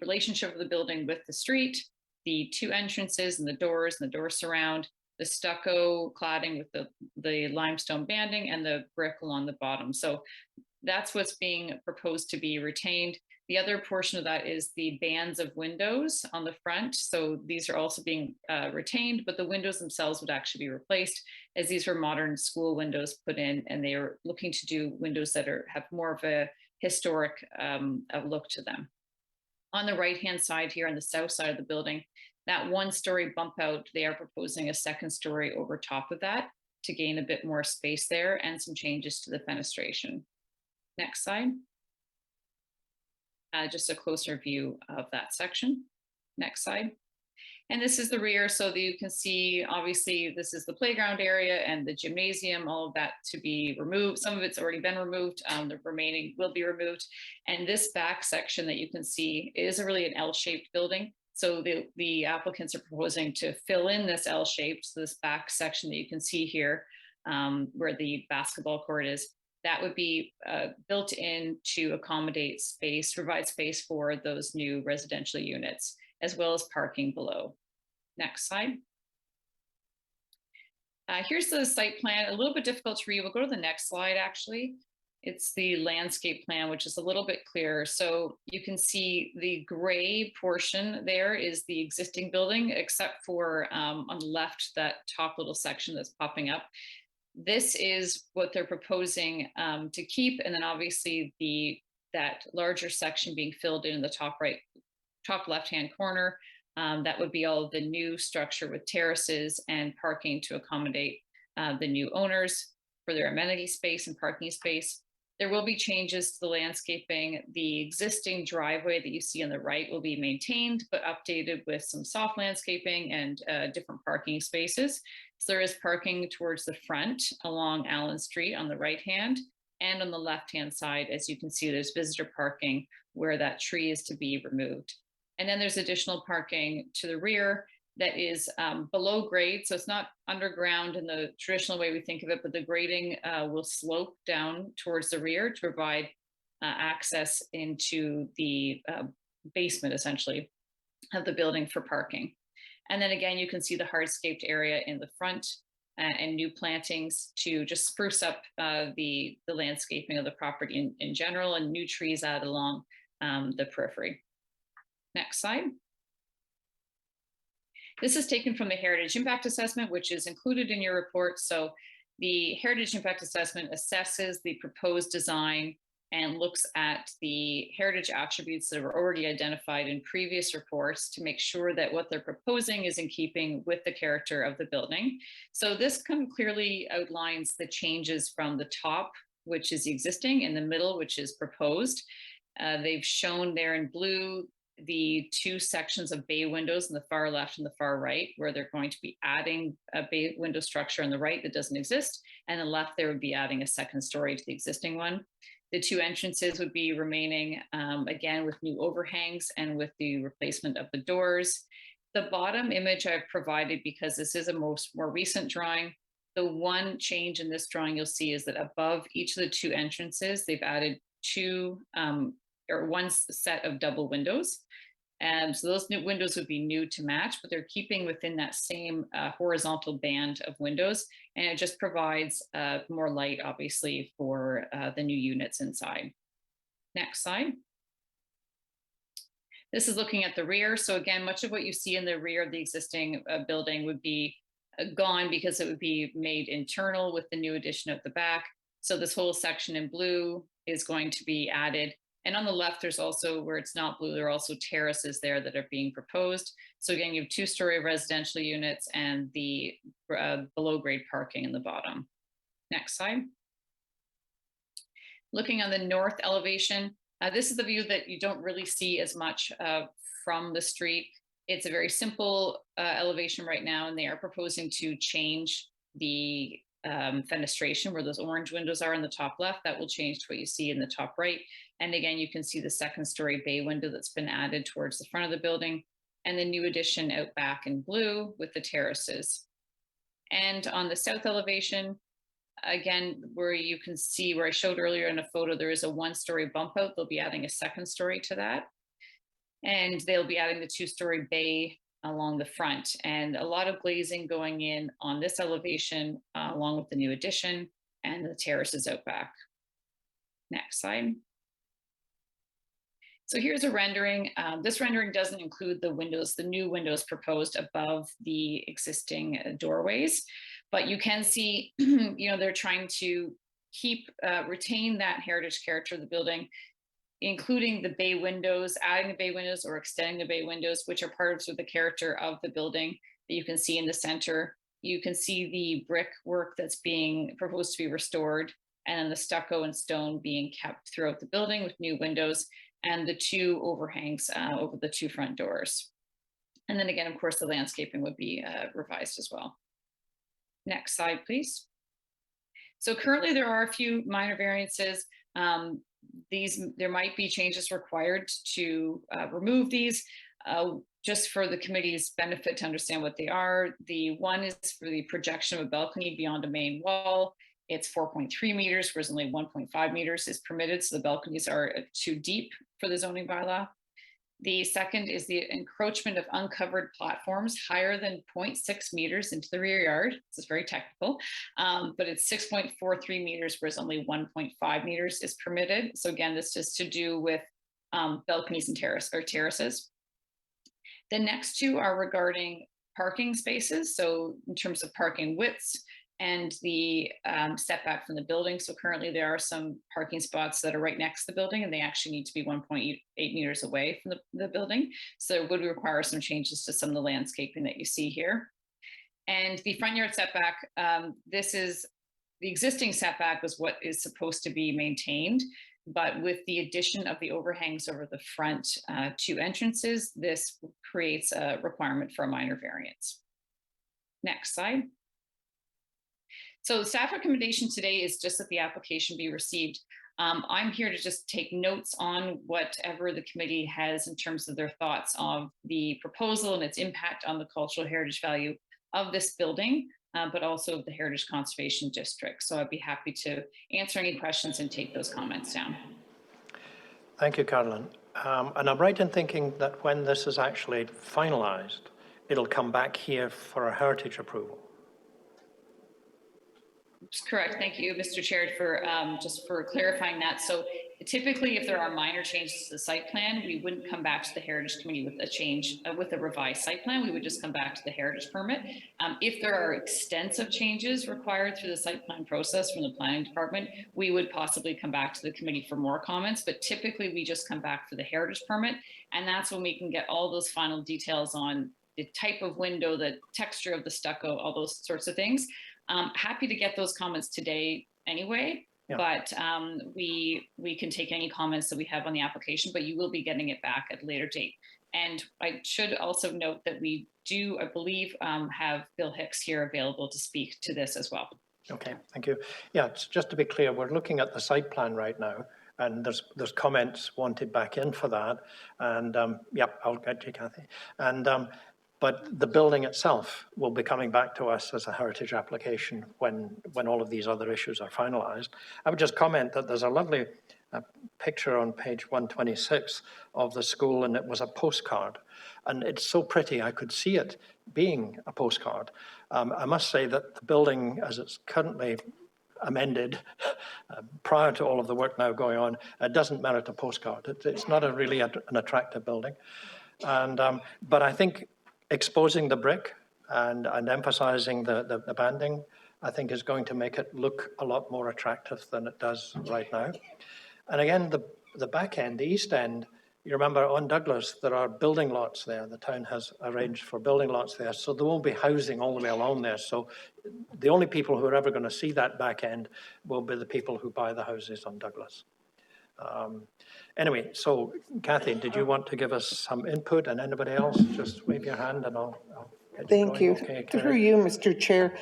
relationship of the building with the street, the 2 entrances and the door surround, the stucco cladding with the limestone banding, and the brick along the bottom. So that's what's being proposed to be retained. The other portion of that is the bands of windows on the front. So these are also being retained, but the windows themselves would actually be replaced, as these were modern school windows put in, and they are looking to do windows that have more of a historic look to them. On the right-hand side here, on the south side of the building, that 1-story bump out, they are proposing a 2nd story over top of that to gain a bit more space there and some changes to the fenestration. Next slide. Just a closer view of that section. Next slide. And this is the rear, so that you can see, obviously, this is the playground area and the gymnasium, all of that to be removed. Some of it's already been removed. The remaining will be removed. And this back section that you can see is really an L-shaped building. So the applicants are proposing to fill in this L-shaped, so this back section that you can see here, where the basketball court is. That would be built in to accommodate space, provide space for those new residential units, as well as parking below. Next slide. Here's the site plan, a little bit difficult to read. We'll go to the next slide, actually. It's the landscape plan, which is a little bit clearer. So you can see the gray portion there is the existing building, except for on the left, that top little section that's popping up. This is what they're proposing to keep, and then obviously that larger section being filled in the top left-hand corner. That would be all of the new structure with terraces and parking to accommodate the new owners for their amenity space and parking space. There will be changes to the landscaping. The existing driveway that you see on the right will be maintained, but updated with some soft landscaping and different parking spaces. So there is parking towards the front along Allen Street on the right hand, and on the left-hand side, as you can see, there's visitor parking where that tree is to be removed. And then there's additional parking to the rear that is below grade. So it's not underground in the traditional way we think of it, but the grading will slope down towards the rear to provide access into the basement, essentially, of the building for parking. And then again, you can see the hardscaped area in the front and new plantings to just spruce up the landscaping of the property in general, and new trees added along the periphery. Next slide. This is taken from the Heritage Impact Assessment, which is included in your report. So the Heritage Impact Assessment assesses the proposed design and looks at the heritage attributes that were already identified in previous reports to make sure that what they're proposing is in keeping with the character of the building. So this kind of clearly outlines the changes from the top, which is existing, in the middle, which is proposed. They've shown there in blue the two sections of bay windows in the far left and the far right, where they're going to be adding a bay window structure on the right that doesn't exist, and on the left, they would be adding a second story to the existing one. The two entrances would be remaining, again, with new overhangs and with the replacement of the doors. The bottom image I've provided, because this is a more recent drawing, the one change in this drawing you'll see is that above each of the two entrances, they've added one set of double windows. And so those new windows would be new to match, but they're keeping within that same horizontal band of windows. And it just provides more light, obviously, for the new units inside. Next slide. This is looking at the rear. So again, much of what you see in the rear of the existing building would be gone because it would be made internal with the new addition of the back. So this whole section in blue is going to be added. And on the left, there's also, where it's not blue, there are also terraces there that are being proposed. So again, you have two-story residential units and the below-grade parking in the bottom. Next slide. Looking on the north elevation, this is the view that you don't really see as much from the street. It's a very simple elevation right now, and they are proposing to change the fenestration where those orange windows are in the top left. That will change to what you see in the top right. And again, you can see the second story bay window that's been added towards the front of the building, and the new addition out back in blue with the terraces. And on the south elevation, again, where you can see where I showed earlier in a photo, there is a one-story bump out. They'll be adding a second story to that. And they'll be adding the two-story bay along the front, and a lot of glazing going in on this elevation along with the new addition and the terraces out back. Next slide. So here's a rendering. This rendering doesn't include the windows, the new windows proposed above the existing doorways, but you can see, they're trying to retain that heritage character of the building, including the bay windows, adding the bay windows or extending the bay windows, which are part of the character of the building that you can see in the center. You can see the brick work that's being proposed to be restored, and then the stucco and stone being kept throughout the building with new windows and the two overhangs over the two front doors. And then again, of course, the landscaping would be revised as well. Next slide, please. So currently there are a few minor variances. There might be changes required to remove these. Just for the committee's benefit to understand what they are. The one is for the projection of a balcony beyond a main wall. It's 4.3 meters, whereas only 1.5 meters is permitted. So the balconies are too deep for the zoning bylaw. The second is the encroachment of uncovered platforms higher than 0.6 meters into the rear yard. This is very technical, but it's 6.43 meters, whereas only 1.5 meters is permitted. So again, this is to do with balconies and terraces. The next two are regarding parking spaces. So in terms of parking widths and the setback from the building. So currently there are some parking spots that are right next to the building, and they actually need to be 1.8 meters away from the building. So it would require some changes to some of the landscaping that you see here. And the front yard setback, this is the existing setback was what is supposed to be maintained. But with the addition of the overhangs over the front two entrances, this creates a requirement for a minor variance. Next slide. So the staff recommendation today is just that the application be received. I'm here to just take notes on whatever the committee has in terms of their thoughts of the proposal and its impact on the cultural heritage value of this building, but also of the Heritage Conservation District. So I'd be happy to answer any questions and take those comments down. Thank you, Carolyn. And I'm right in thinking that when this is actually finalized, it'll come back here for a heritage approval. That's correct. Thank you, Mr. Chair, for just for clarifying that. So typically, if there are minor changes to the site plan, we wouldn't come back to the Heritage Committee with a change, with a revised site plan. We would just come back to the Heritage permit. If there are extensive changes required through the site plan process from the planning department, we would possibly come back to the committee for more comments, but typically we just come back for the Heritage permit. And that's when we can get all those final details on the type of window, the texture of the stucco, all those sorts of things. Happy to get those comments today anyway, yeah. But we can take any comments that we have on the application, but you will be getting it back at a later date. And I should also note that we do, I believe, have Bill Hicks here available to speak to this as well. Okay, thank you. Yeah, just to be clear, we're looking at the site plan right now, and there's comments wanted back in for that. And yeah, I'll get you, Kathy. And but the building itself will be coming back to us as a heritage application when all of these other issues are finalized. I would just comment that there's a lovely picture on page 126 of the school, and it was a postcard. And it's so pretty, I could see it being a postcard. I must say that the building, as it's currently amended prior to all of the work now going on, it doesn't merit a postcard. It's not really an attractive building. And but I think exposing the brick and emphasizing the banding, I think is going to make it look a lot more attractive than it does right now. And again, the back end, the east end, you remember on Douglas, there are building lots there. The town has arranged for building lots there. So there won't be housing all the way along there. So the only people who are ever going to see that back end will be the people who buy the houses on Douglas. Anyway, so Kathy, did you want to give us some input, and anybody else, just wave your hand and I'll get Thank you. Okay, through you, Mr. Chair.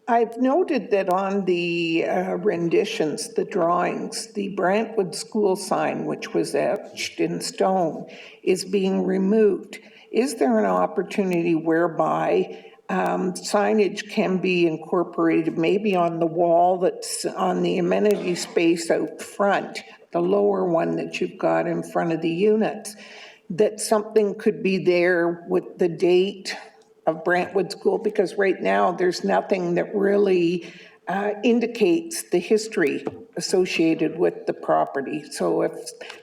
I've noted that on the renditions, the drawings, the Brantwood school sign, which was etched in stone, is being removed. Is there an opportunity whereby signage can be incorporated maybe on the wall that's on the amenity space out front, the lower one that you've got in front of the units, that something could be there with the date of Brantwood School? Because right now there's nothing that really indicates the history associated with the property. So if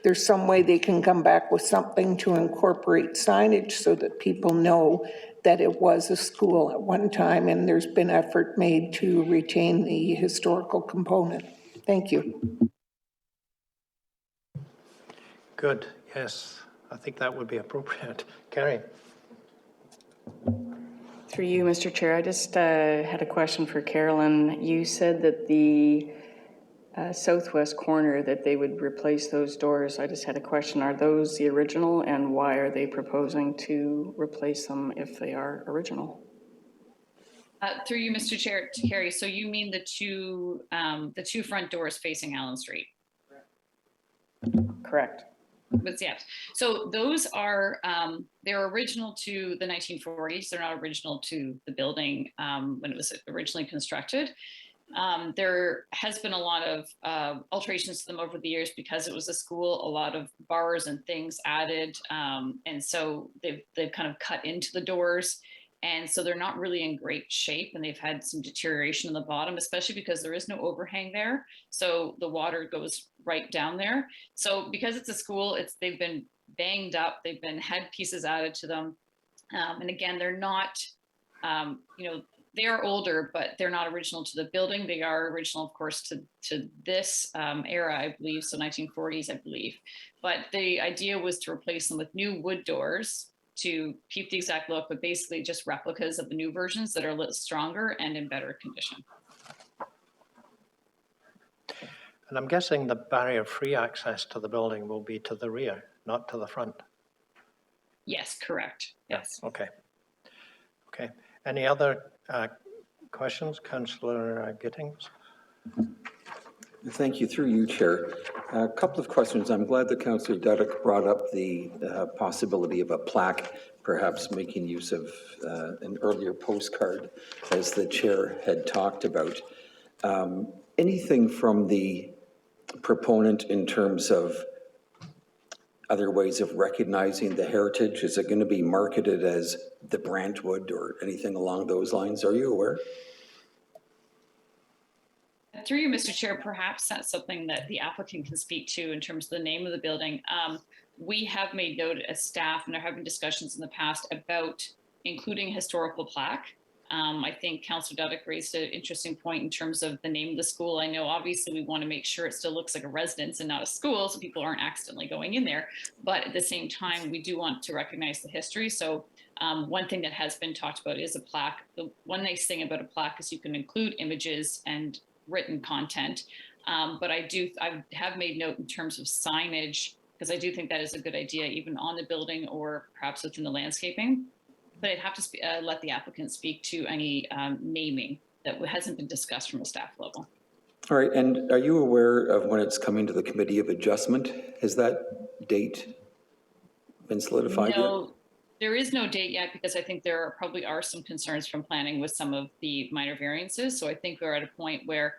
there's some way they can come back with something to incorporate signage so that people know that it was a school at one time, and there's been effort made to retain the historical component. Thank you. Good, yes. I think that would be appropriate. Carrie. Through you, Mr. Chair, I just had a question for Carolyn. You said that the southwest corner, that they would replace those doors. I just had a question. Are those the original, and why are they proposing to replace them if they are original? Through you, Mr. Chair, to Carrie. So you mean the two front doors facing Allen Street? Correct. But yeah, so those are, they're original to the 1940s. They're not original to the building when it was originally constructed. There has been a lot of alterations to them over the years because it was a school, a lot of bars and things added. And so they've kind of cut into the doors. And so they're not really in great shape, and they've had some deterioration in the bottom, especially because there is no overhang there. So the water goes right down there. So because it's a school, they've been banged up, they've been had pieces added to them. And again, they're not, they are older, but they're not original to the building. They are original, of course, to this era, I believe, so 1940s, I believe. But the idea was to replace them with new wood doors to keep the exact look, but basically just replicas of the new versions that are a little stronger and in better condition. And I'm guessing the barrier-free access to the building will be to the rear, not to the front. Yes, correct. Yes. Okay. Okay. Any other questions, Councillor Gittings? Thank you. Through you, Chair. A couple of questions. I'm glad that Councillor Duddick brought up the possibility of a plaque, perhaps making use of an earlier postcard, as the Chair had talked about. Anything from the proponent in terms of other ways of recognizing the heritage? Is it going to be marketed as the Brantwood or anything along those lines? Are you aware? Through you, Mr. Chair, perhaps that's something that the applicant can speak to in terms of the name of the building. We have made note as staff, and there have been discussions in the past about including historical plaque. I think Councillor Duddick raised an interesting point in terms of the name of the school. I know obviously we want to make sure it still looks like a residence and not a school, so people aren't accidentally going in there. But at the same time, we do want to recognize the history. So one thing that has been talked about is a plaque. The one nice thing about a plaque is you can include images and written content. But I have made note in terms of signage, because I do think that is a good idea, even on the building or perhaps within the landscaping. But I'd have to let the applicant speak to any naming that hasn't been discussed from a staff level. All right, and are you aware of when it's coming to the Committee of Adjustment? Has that date been solidified yet? No, there is no date yet, because I think there probably are some concerns from planning with some of the minor variances. So I think we're at a point where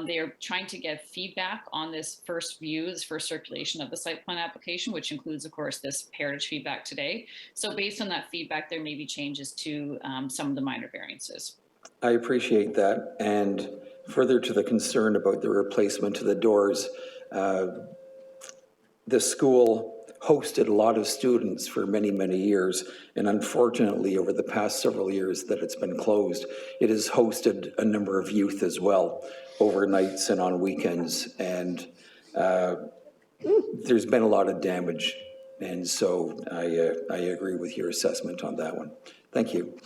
they're trying to get feedback on this first view, this first circulation of the site plan application, which includes, of course, this heritage feedback today. So based on that feedback, there may be changes to some of the minor variances. I appreciate that. And further to the concern about the replacement of the doors, the school hosted a lot of students for many, many years. And unfortunately, over the past several years that it's been closed, it has hosted a number of youth as well, overnights and on weekends. And there's been a lot of damage. And so I agree with your assessment on that one. Thank you.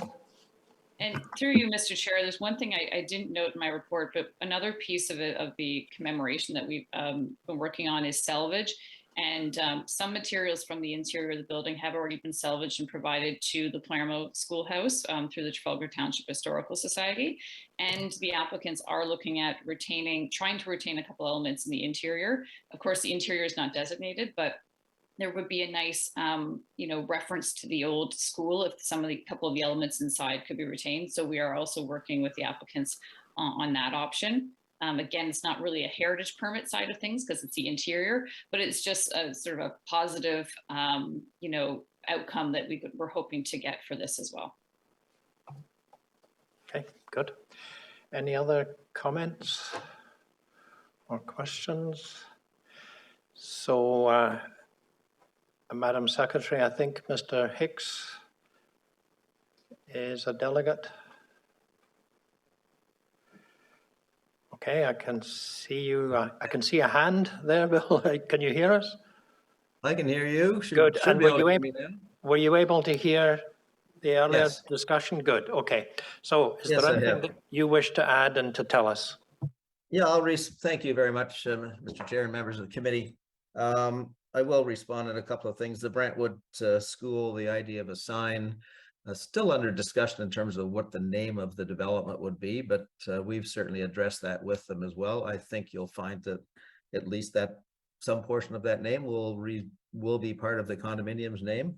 And through you, Mr. Chair, there's one thing I didn't note in my report, but another piece of it, of the commemoration that we've been working on, is salvage. And some materials from the interior of the building have already been salvaged and provided to the Palermo Schoolhouse through the Trafalgar Township Historical Society. And the applicants are looking at trying to retain a couple elements in the interior. Of course, the interior is not designated, but there would be a nice, reference to the old school if couple of the elements inside could be retained. So we are also working with the applicants on that option. Again, it's not really a heritage permit side of things because it's the interior, but it's just a sort of a positive, outcome that we're hoping to get for this as well. Okay, good. Any other comments or questions? So, Madam Secretary, I think Mr. Hicks is a delegate. Okay, I can see you. I can see a hand there, Bill. Can you hear us? I can hear you. Good. And were you able to hear the earlier Yes. discussion? Good. Okay. So is Yes, there I anything have. that you wish to add and to tell us? Yeah, thank you very much, Mr. Chair and members of the committee. I will respond on a couple of things. The Brantwood School, the idea of a sign, still under discussion in terms of what the name of the development would be, but we've certainly addressed that with them as well. I think you'll find that at least that some portion of that name will be part of the condominium's name.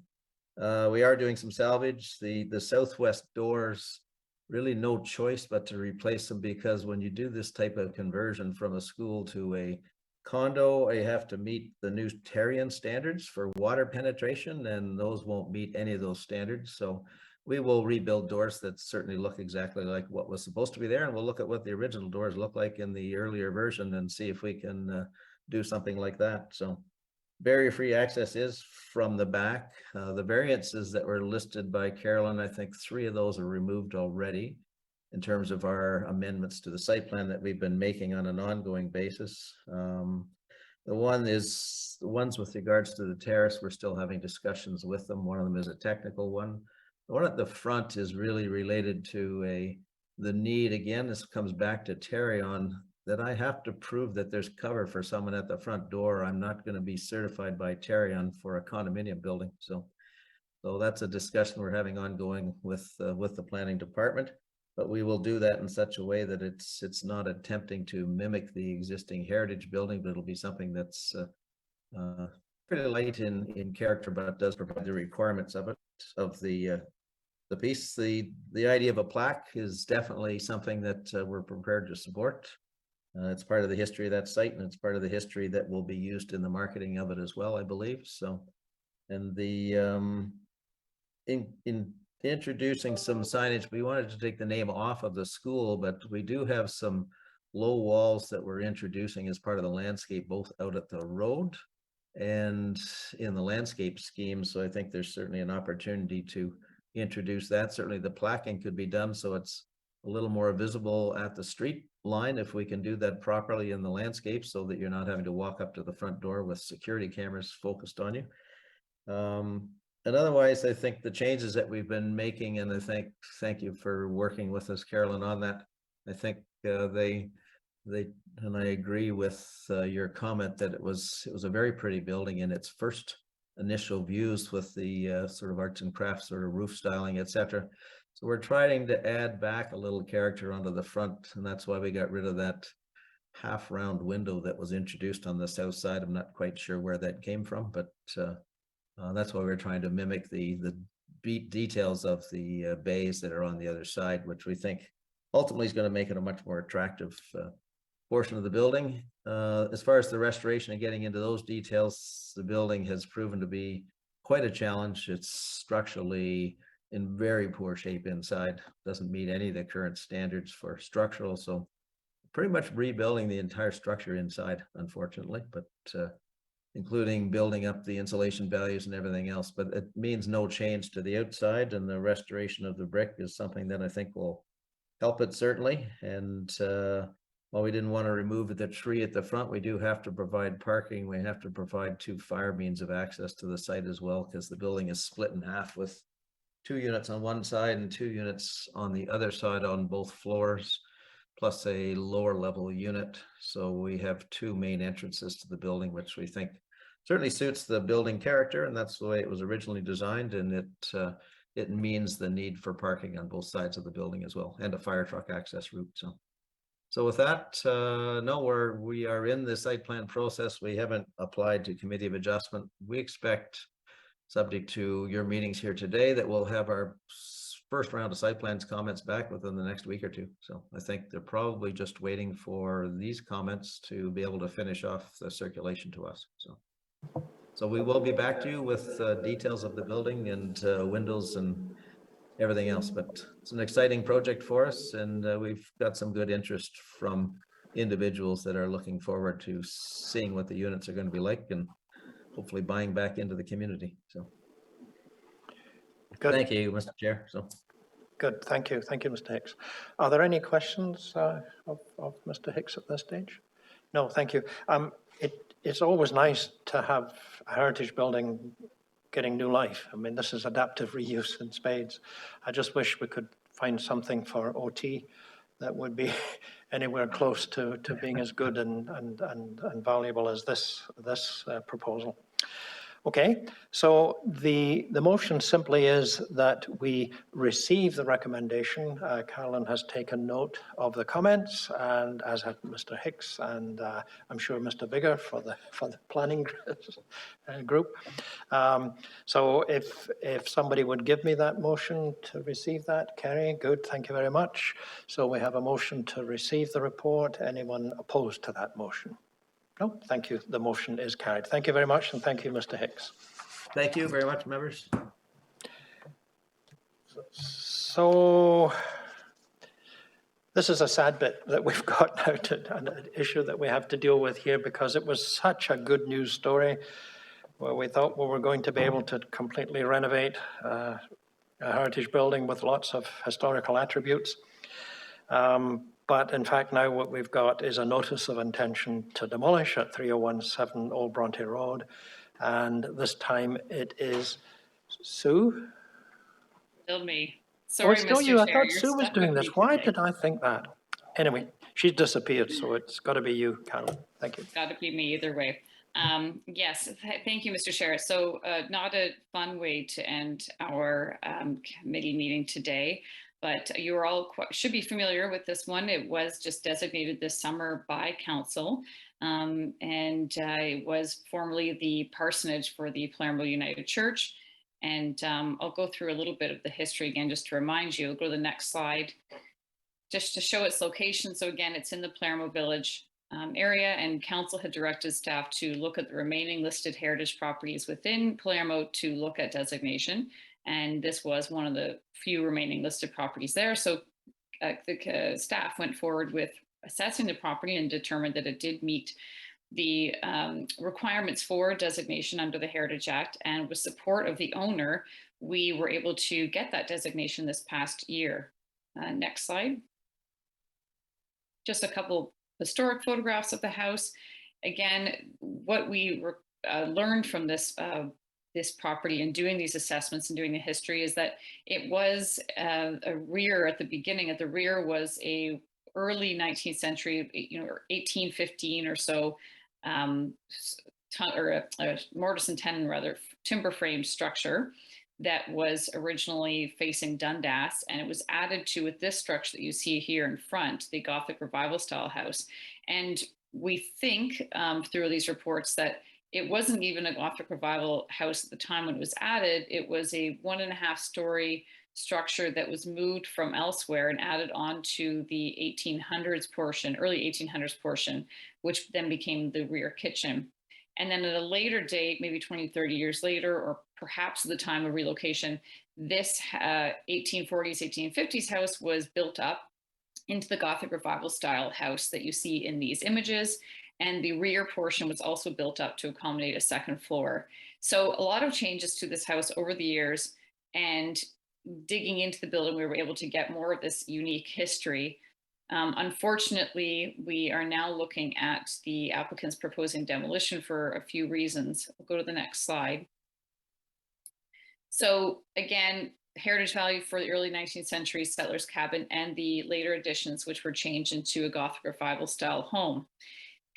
We are doing some salvage. The southwest doors, really no choice but to replace them, because when you do this type of conversion from a school to a condo, you have to meet the new Terrian standards for water penetration, and those won't meet any of those standards. So we will rebuild doors that certainly look exactly like what was supposed to be there, and we'll look at what the original doors look like in the earlier version and see if we can do something like that. So barrier-free access is from the back. The variances that were listed by Carolyn, I think 3 of those are removed already in terms of our amendments to the site plan that we've been making on an ongoing basis. The ones with regards to the terrace, we're still having discussions with them. One of them is a technical one. The one at the front is really related to the need, again, this comes back to Terry, on that I have to prove that there's cover for someone at the front door. I'm not going to be certified by Terrion for a condominium building. So that's a discussion we're having ongoing with the planning department, but we will do that in such a way that it's not attempting to mimic the existing heritage building, but it'll be something that's pretty light in character, but does provide the requirements of the piece. The idea of a plaque is definitely something that we're prepared to support. It's part of the history of that site, and it's part of the history that will be used in the marketing of it as well, I believe. So, and the in introducing some signage, we wanted to take the name off of the school, but we do have some low walls that we're introducing as part of the landscape, both out at the road and in the landscape scheme. So I think there's certainly an opportunity to introduce that. Certainly the placking could be done so it's a little more visible at the street line if we can do that properly in the landscape, so that you're not having to walk up to the front door with security cameras focused on you. And otherwise, I think the changes that we've been making, and I thank you for working with us, Carolyn, on that. I think they and I agree with your comment that it was a very pretty building in its first initial views with the sort of arts and crafts sort of roof styling, etc. So we're trying to add back a little character onto the front, and that's why we got rid of that half round window that was introduced on the south side. I'm not quite sure where that came from, but that's why we're trying to mimic the details of the bays that are on the other side, which we think ultimately is going to make it a much more attractive portion of the building. As far as the restoration and getting into those details, the building has proven to be quite a challenge. It's structurally in very poor shape inside, doesn't meet any of the current standards for structural. So pretty much rebuilding the entire structure inside, unfortunately, but including building up the insulation values and everything else. But it means no change to the outside, and the restoration of the brick is something that I think will help it certainly. And while we didn't want to remove the tree at the front, we do have to provide parking. We have to provide 2 fire means of access to the site as well, because the building is split in half with 2 units on one side and 2 units on the other side on both floors, plus a lower level unit. So we have 2 main entrances to the building, which we think certainly suits the building character, and that's the way it was originally designed. And it means the need for parking on both sides of the building as well, and a fire truck access route. So with that, no, we are in the site plan process. We haven't applied to Committee of Adjustment. We expect, subject to your meetings here today, that we'll have our first round of site plans comments back within the next week or 2. So I think they're probably just waiting for these comments to be able to finish off the circulation to us. So we will be back to you with details of the building and windows and everything else. But it's an exciting project for us, and we've got some good interest from individuals that are looking forward to seeing what the units are going to be like, and hopefully buying back into the community. So good. Thank you, Mr. Chair. So good. Thank you, Mr. Hicks. Are there any questions of Mr. Hicks at this stage? No, thank you. It's always nice to have a heritage building getting new life. I mean, this is adaptive reuse in spades. I just wish we could find something for OT that would be anywhere close to being as good and valuable as this proposal. Okay, so the motion simply is that we receive the recommendation. Carolyn has taken note of the comments, and as have Mr. Hicks, and I'm sure Mr. Bigger for the planning group. So if somebody would give me that motion to receive that, Kerry, good, thank you very much. So we have a motion to receive the report. Anyone opposed to that motion? No, thank you. The motion is carried. Thank you very much, and thank you, Mr. Hicks. thank you very much, members. So this is a sad bit that we've got now, an issue that we have to deal with here, because it was such a good news story where we thought we were going to be able to completely renovate a heritage building with lots of historical attributes. But in fact, now what we've got is a notice of intention to demolish at 3017 Old Bronte Road. And this time it is Sue? Still me. Sorry, it's still Mr. you. I Chair, thought you're Sue was stuck doing with this. me Why today. did I think that? Anyway, she's disappeared, so it's got to be you, Carolyn. Thank you. It's got to be me either way. Yes, thank you, Mr. Chair. So not a fun way to end our committee meeting today, but you are all should be familiar with this one. It was just designated this summer by council, and it was formerly the parsonage for the Palermo United Church. And I'll go through a little bit of the history again, just to remind you. I'll go to the next slide. just to show its location. So again, it's in the Palermo Village area, and council had directed staff to look at the remaining listed heritage properties within Palermo to look at designation. And this was one of the few remaining listed properties there. So the staff went forward with assessing the property and determined that it did meet the requirements for designation under the Heritage Act, and with support of the owner, we were able to get that designation this past year. Next slide. Just a couple historic photographs of the house. Again, what we learned from this this property and doing these assessments and doing the history is that it was a rear at the beginning. At the rear was a early 19th century, 1815 or so, or a mortise and tenon, rather, timber frame structure that was originally facing Dundas, and it was added to with this structure that you see here in front, the Gothic Revival style house. And we think through these reports that it wasn't even a Gothic Revival house at the time when it was added. It was a 1.5-story structure that was moved from elsewhere and added on to the 1800s portion, early 1800s portion, which then became the rear kitchen. And then at a later date, maybe 20, 30 years later, or perhaps at the time of relocation, this 1840s, 1850s house was built up into the Gothic Revival style house that you see in these images. And the rear portion was also built up to accommodate a second floor. So a lot of changes to this house over the years, and digging into the building, we were able to get more of this unique history. Unfortunately, we are now looking at the applicants proposing demolition for a few reasons. We'll go to the next slide. So again, heritage value for the early 19th century settler's cabin and the later additions, which were changed into a Gothic Revival style home.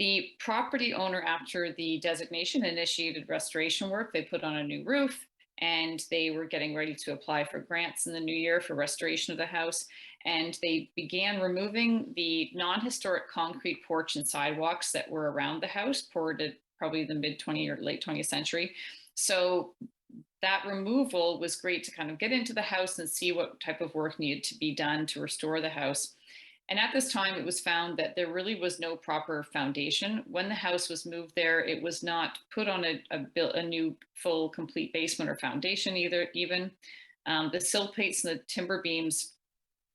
The property owner, after the designation, initiated restoration work. They put on a new roof, and they were getting ready to apply for grants in the new year for restoration of the house. And they began removing the non-historic concrete porch and sidewalks that were around the house, poured at probably the mid-20th or late 20th century. So that removal was great to kind of get into the house and see what type of work needed to be done to restore the house. And at this time, it was found that there really was no proper foundation. When the house was moved there, it was not put on a new full complete basement or foundation even. The sill plates and the timber beams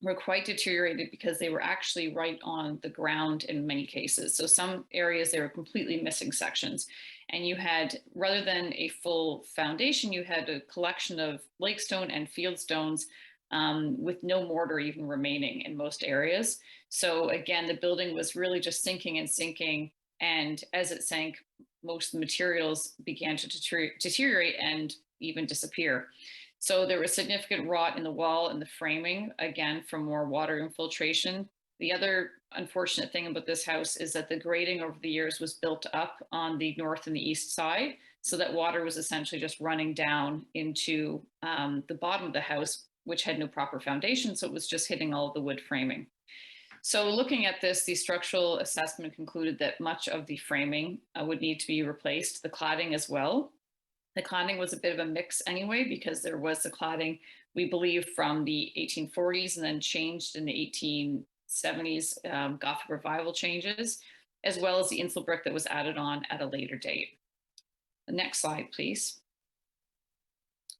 were quite deteriorated because they were actually right on the ground in many cases. So some areas, they were completely missing sections. And you had, rather than a full foundation, you had a collection of lake stone and field stones with no mortar even remaining in most areas. So again, the building was really just sinking and sinking. And as it sank, most of the materials began to deteriorate and even disappear. So there was significant rot in the wall and the framing, again, from more water infiltration. The other unfortunate thing about this house is that the grading over the years was built up on the north and the east side, so that water was essentially just running down into the bottom of the house, which had no proper foundation, so it was just hitting all of the wood framing. So looking at this, the structural assessment concluded that much of the framing would need to be replaced, the cladding as well. The cladding was a bit of a mix anyway, because there was the cladding, we believe, from the 1840s and then changed in the 1870s Gothic Revival changes, as well as the infill brick that was added on at a later date. The next slide, please.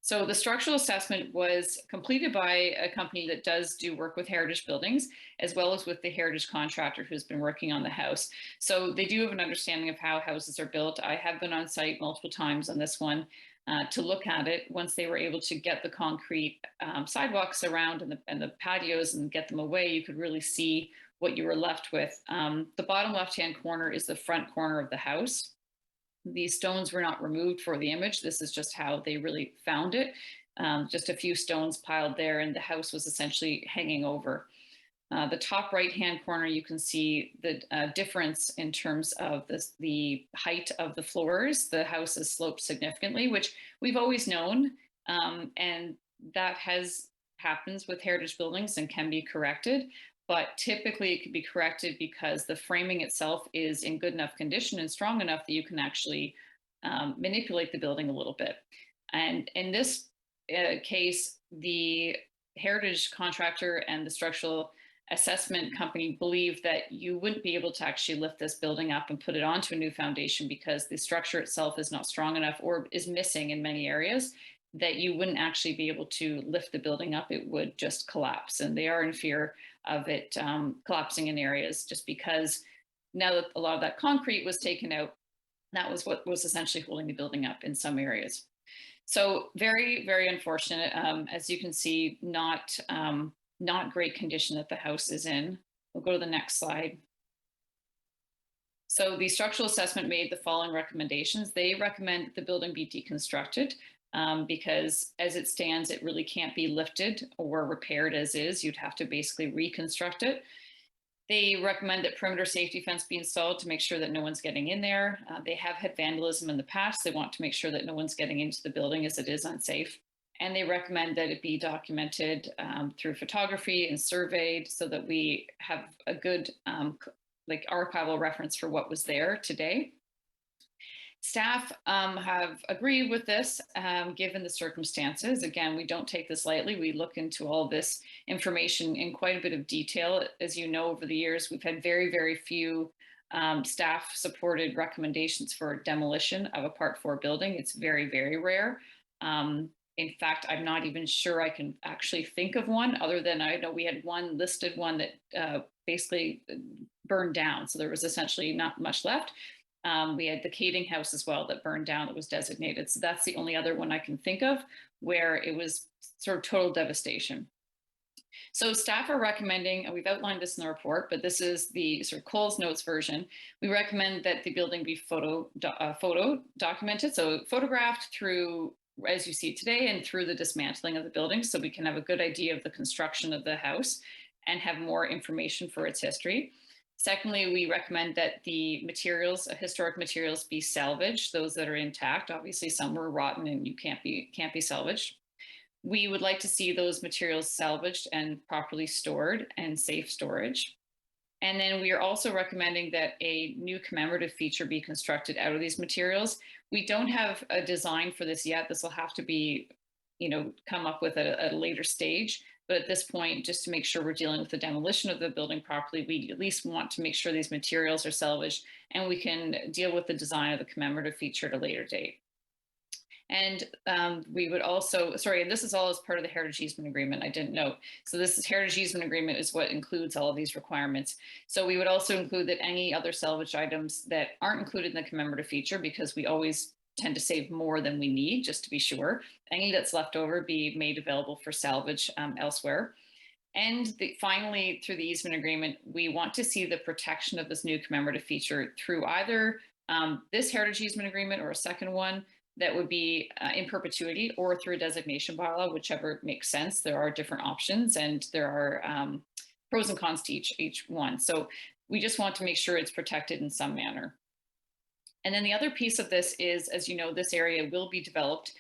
So the structural assessment was completed by a company that does do work with heritage buildings, as well as with the heritage contractor who's been working on the house. So they do have an understanding of how houses are built. I have been on site multiple times on this one to look at it. Once they were able to get the concrete sidewalks around and the patios and get them away, you could really see what you were left with. The bottom left-hand corner is the front corner of the house. These stones were not removed for the image. This is just how they really found it. Just a few stones piled there, and the house was essentially hanging over. The top right-hand corner, you can see the difference in terms of the height of the floors. The house is sloped significantly, which we've always known, and that happens with heritage buildings and can be corrected. But typically it can be corrected because the framing itself is in good enough condition and strong enough that you can actually manipulate the building a little bit. And in this case, the heritage contractor and the structural assessment company believed that you wouldn't be able to actually lift this building up and put it onto a new foundation because the structure itself is not strong enough or is missing in many areas, that you wouldn't actually be able to lift the building up. It would just collapse. And they are in fear of it collapsing in areas just because now that a lot of that concrete was taken out, that was what was essentially holding the building up in some areas. So very, very unfortunate. As you can see, not great condition that the house is in. We'll go to the next slide. So the structural assessment made the following recommendations. They recommend the building be deconstructed because as it stands, it really can't be lifted or repaired as is. You'd have to basically reconstruct it. They recommend that perimeter safety fence be installed to make sure that no one's getting in there. They have had vandalism in the past. They want to make sure that no one's getting into the building as it is unsafe. And they recommend that it be documented through photography and surveyed so that we have a good like archival reference for what was there today. Staff have agreed with this given the circumstances. Again, we don't take this lightly. We look into all this information in quite a bit of detail. As you know, over the years, we've had very, very few staff supported recommendations for demolition of a Part 4 building. It's very, very rare. In fact, I'm not even sure I can actually think of one other than I know we had one listed one that basically burned down. So there was essentially not much left. We had the Cladding house as well that burned down that was designated. So that's the only other one I can think of where it was sort of total devastation. So staff are recommending, and we've outlined this in the report, but this is the sort of Cole's Notes version. We recommend that the building be photo documented. So photographed through, as you see today, and through the dismantling of the building so we can have a good idea of the construction of the house and have more information for its history. Secondly, we recommend that the materials, historic materials, be salvaged, those that are intact. Obviously, some were rotten and you can't be salvaged. We would like to see those materials salvaged and properly stored and safe storage. And then we are also recommending that a new commemorative feature be constructed out of these materials. We don't have a design for this yet. This will have to be, come up with at a later stage. But at this point, just to make sure we're dealing with the demolition of the building properly, we at least want to make sure these materials are salvaged and we can deal with the design of the commemorative feature at a later date. And we would also, and this is all as part of the Heritage Easement Agreement, I didn't note. So this Heritage Easement Agreement is what includes all of these requirements. So we would also include that any other salvage items that aren't included in the commemorative feature, because we always tend to save more than we need, just to be sure, any that's left over be made available for salvage elsewhere. And finally, through the easement agreement, we want to see the protection of this new commemorative feature through either this Heritage Easement Agreement or a second one that would be in perpetuity, or through a designation bylaw, whichever makes sense. There are different options and there are pros and cons to each one. So we just want to make sure it's protected in some manner. And then the other piece of this is, as you know, this area will be developed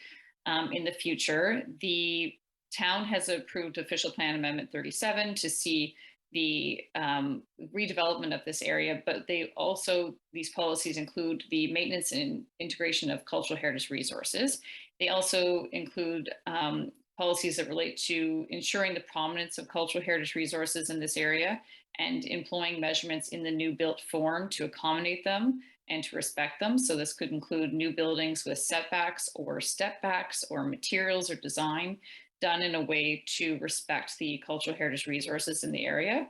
in the future. The town has approved Official Plan Amendment 37 to see the redevelopment of this area, but these policies include the maintenance and integration of cultural heritage resources. They also include policies that relate to ensuring the prominence of cultural heritage resources in this area and employing measurements in the new built form to accommodate them and to respect them. So this could include new buildings with setbacks or step backs or materials or design done in a way to respect the cultural heritage resources in the area.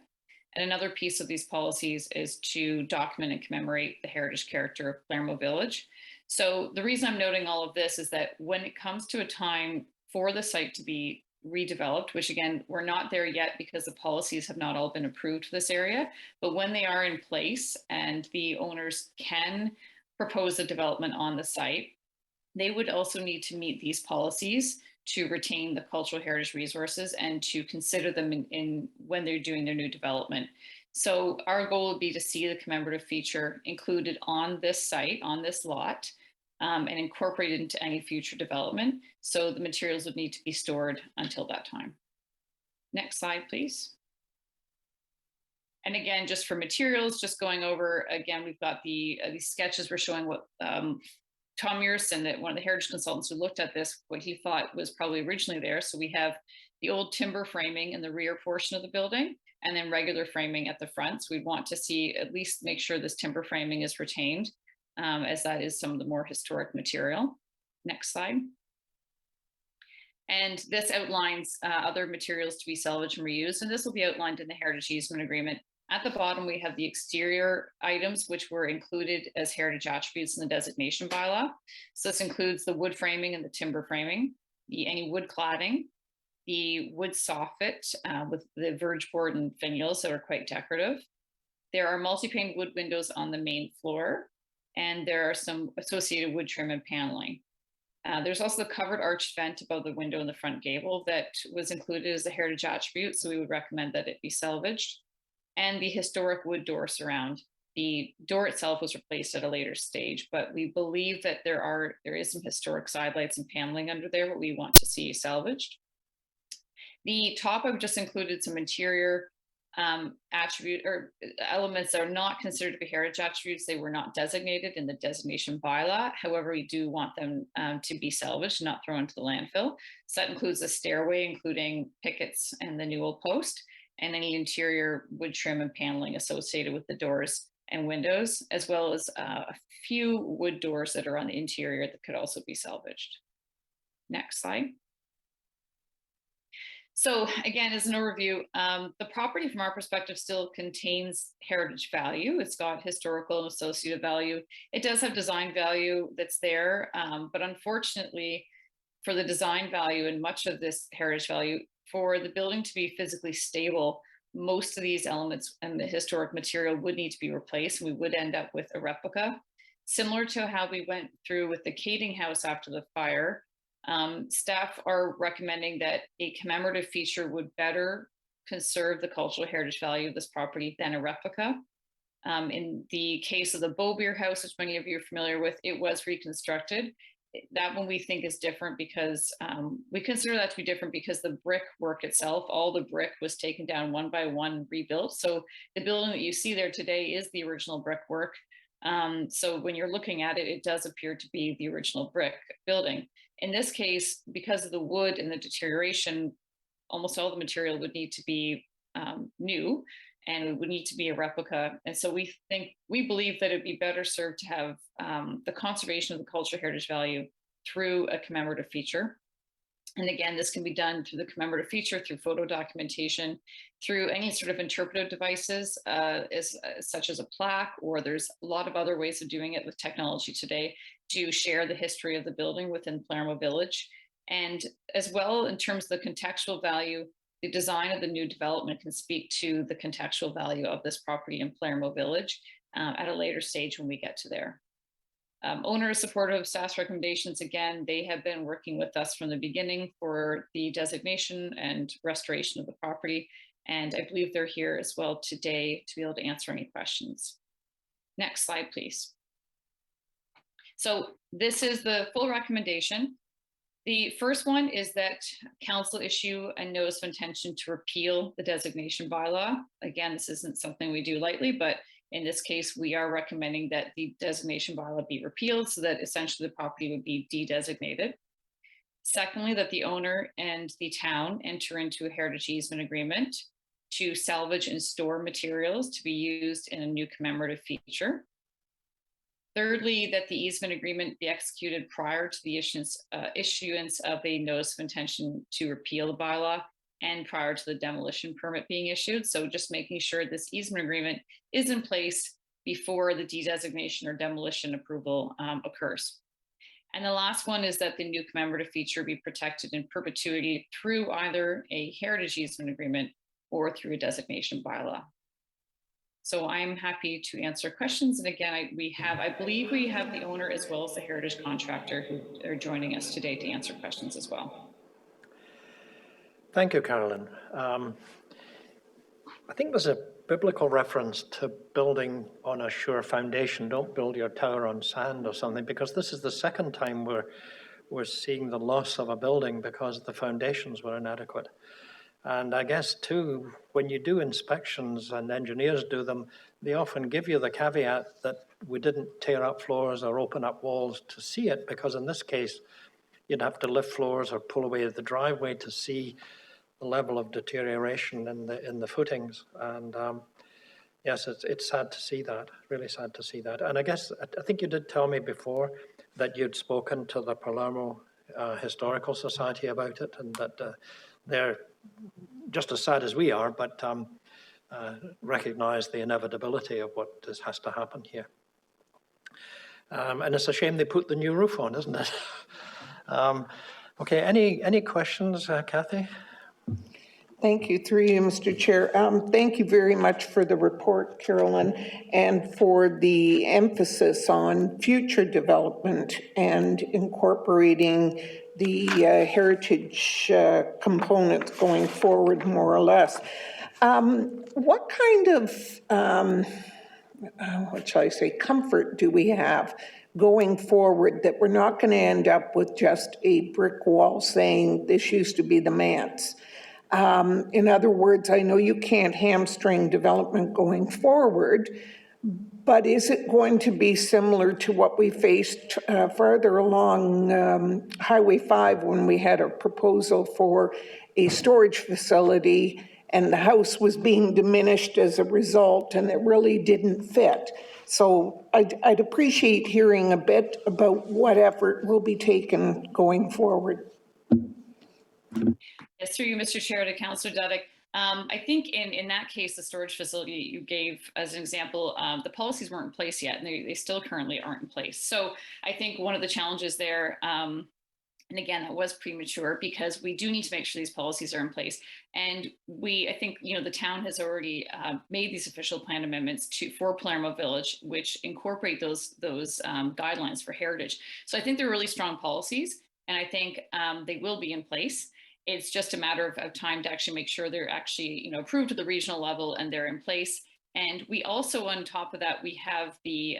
And another piece of these policies is to document and commemorate the heritage character of Palermo Village. So the reason I'm noting all of this is that when it comes to a time for the site to be redeveloped, which again, we're not there yet because the policies have not all been approved for this area, but when they are in place and the owners can propose the development on the site, they would also need to meet these policies to retain the cultural heritage resources and to consider them in when they're doing their new development. So our goal would be to see the commemorative feature included on this site, on this lot, and incorporated into any future development. So the materials would need to be stored until that time. Next slide, please. And again, just for materials, just going over, again, we've got these sketches. We're showing what Tom Mearson, that one of the heritage consultants who looked at this, what he thought was probably originally there. So we have the old timber framing in the rear portion of the building. and then regular framing at the front. So we'd want to see, at least make sure this timber framing is retained, as that is some of the more historic material. Next slide. And this outlines other materials to be salvaged and reused, and this will be outlined in the heritage easement agreement. At the bottom, we have the exterior items, which were included as heritage attributes in the designation bylaw. So this includes the wood framing and the timber framing, any wood cladding, the wood soffit with the verge board and finials that are quite decorative. There are multi-pane wood windows on the main floor, and there are some associated wood trim and paneling. There's also the covered arched vent above the window in the front gable that was included as a heritage attribute, so we would recommend that it be salvaged. And the historic wood door surround. The door itself was replaced at a later stage, but we believe that there is some historic sidelights and paneling under there what we want to see salvaged. The top, I've just included some interior attribute or elements that are not considered to be heritage attributes. They were not designated in the designation bylaw. However, we do want them to be salvaged, not thrown into the landfill. So that includes a stairway, including pickets and the newel post, and any interior wood trim and paneling associated with the doors and windows, as well as a few wood doors that are on the interior that could also be salvaged. Next slide. So again, as an overview, the property from our perspective still contains heritage value. It's got historical and associative value. It does have design value that's there, but unfortunately for the design value and much of this heritage value, for the building to be physically stable, most of these elements and the historic material would need to be replaced. We would end up with a replica. Similar to how we went through with the Cladding house after the fire, staff are recommending that a commemorative feature would better conserve the cultural heritage value of this property than a replica. In the case of the Beaubeer house, which many of you are familiar with, it was reconstructed. That one we think is different because we consider that to be different because the brick work itself, all the brick was taken down one by one, rebuilt. So the building that you see there today is the original brickwork. So when you're looking at it, it does appear to be the original brick building. In this case, because of the wood and the deterioration, almost all the material would need to be new, and it would need to be a replica. And so we believe that it'd be better served to have the conservation of the cultural heritage value through a commemorative feature. And again, this can be done through the commemorative feature, through photo documentation, through any sort of interpretive devices, such as a plaque, or there's a lot of other ways of doing it with technology today to share the history of the building within Palermo Village. And as well, in terms of the contextual value, the design of the new development can speak to the contextual value of this property in Palermo Village at a later stage when we get to there. Owner is supportive of staff's recommendations. Again, they have been working with us from the beginning for the designation and restoration of the property. And I believe they're here as well today to be able to answer any questions. Next slide, please. So this is the full recommendation. The first one is that council issue a notice of intention to repeal the designation bylaw. Again, this isn't something we do lightly, but in this case, we are recommending that the designation bylaw be repealed so that essentially the property would be de-designated. Secondly, that the owner and the town enter into a heritage easement agreement to salvage and store materials to be used in a new commemorative feature. Thirdly, that the easement agreement be executed prior to the issuance of a notice of intention to repeal the bylaw and prior to the demolition permit being issued. So just making sure this easement agreement is in place before the de-designation or demolition approval occurs. And the last one is that the new commemorative feature be protected in perpetuity through either a heritage easement agreement or through a designation bylaw. So I'm happy to answer questions. And again, I believe we have the owner as well as the heritage contractor who are joining us today to answer questions as well. Thank you, Carolyn. I think there's a biblical reference to building on a sure foundation. Don't build your tower on sand or something, because this is the second time we're seeing the loss of a building because the foundations were inadequate. And I guess, too, when you do inspections and engineers do them, they often give you the caveat that we didn't tear up floors or open up walls to see it, because in this case, you'd have to lift floors or pull away the driveway to see level of deterioration in the footings. And yes, it's sad to see that, really sad to see that. And I guess, I think you did tell me before that you'd spoken to the Palermo Historical Society about it, and that they're just as sad as we are, but recognize the inevitability of what has to happen here. And it's a shame they put the new roof on, isn't it? Okay, any questions, Kathy? Thank you, through you, Mr. Chair. Thank you very much for the report, Carolyn, and for the emphasis on future development and incorporating the heritage components going forward, more or less. What kind of, what shall I say, comfort do we have going forward that we're not going to end up with just a brick wall saying this used to be the manse? In other words, I know you can't hamstring development going forward, but is it going to be similar to what we faced further along Highway 5 when we had a proposal for a storage facility and the house was being diminished as a result and it really didn't fit? So I'd appreciate hearing a bit about what effort will be taken going forward. Yes, through you, Mr. Chair, to Councillor Duddick. I think in that case, the storage facility you gave as an example, the policies weren't in place yet, and they still currently aren't in place. So I think one of the challenges there, and again, that was premature because we do need to make sure these policies are in place. And I think, the town has already made these official plan amendments for Palermo Village, which incorporate those guidelines for heritage. So I think they're really strong policies, and I think they will be in place. It's just a matter of time to actually make sure they're actually, approved at the regional level and they're in place. And we also, on top of that, we have the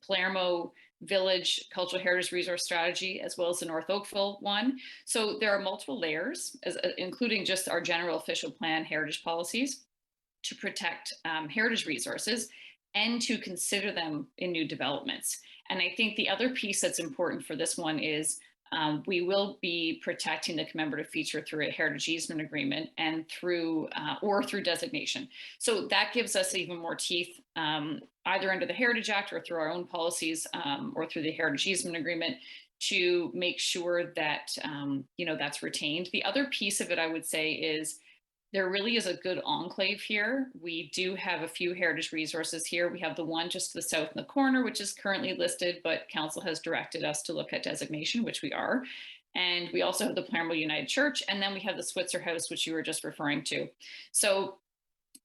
Palermo Village Cultural Heritage Resource Strategy, as well as the North Oakville one. So there are multiple layers, including just our general official plan heritage policies to protect heritage resources and to consider them in new developments. And I think the other piece that's important for this one is we will be protecting the commemorative feature through a heritage easement agreement and through designation. So that gives us even more teeth, either under the Heritage Act or through our own policies or through the heritage easement agreement to make sure that, that's retained. The other piece of it, I would say, is there really is a good enclave here. We do have a few heritage resources here. We have the one just to the south in the corner, which is currently listed, but council has directed us to look at designation, which we are. And we also have the Palermo United Church, and then we have the Switzer House, which you were just referring to. So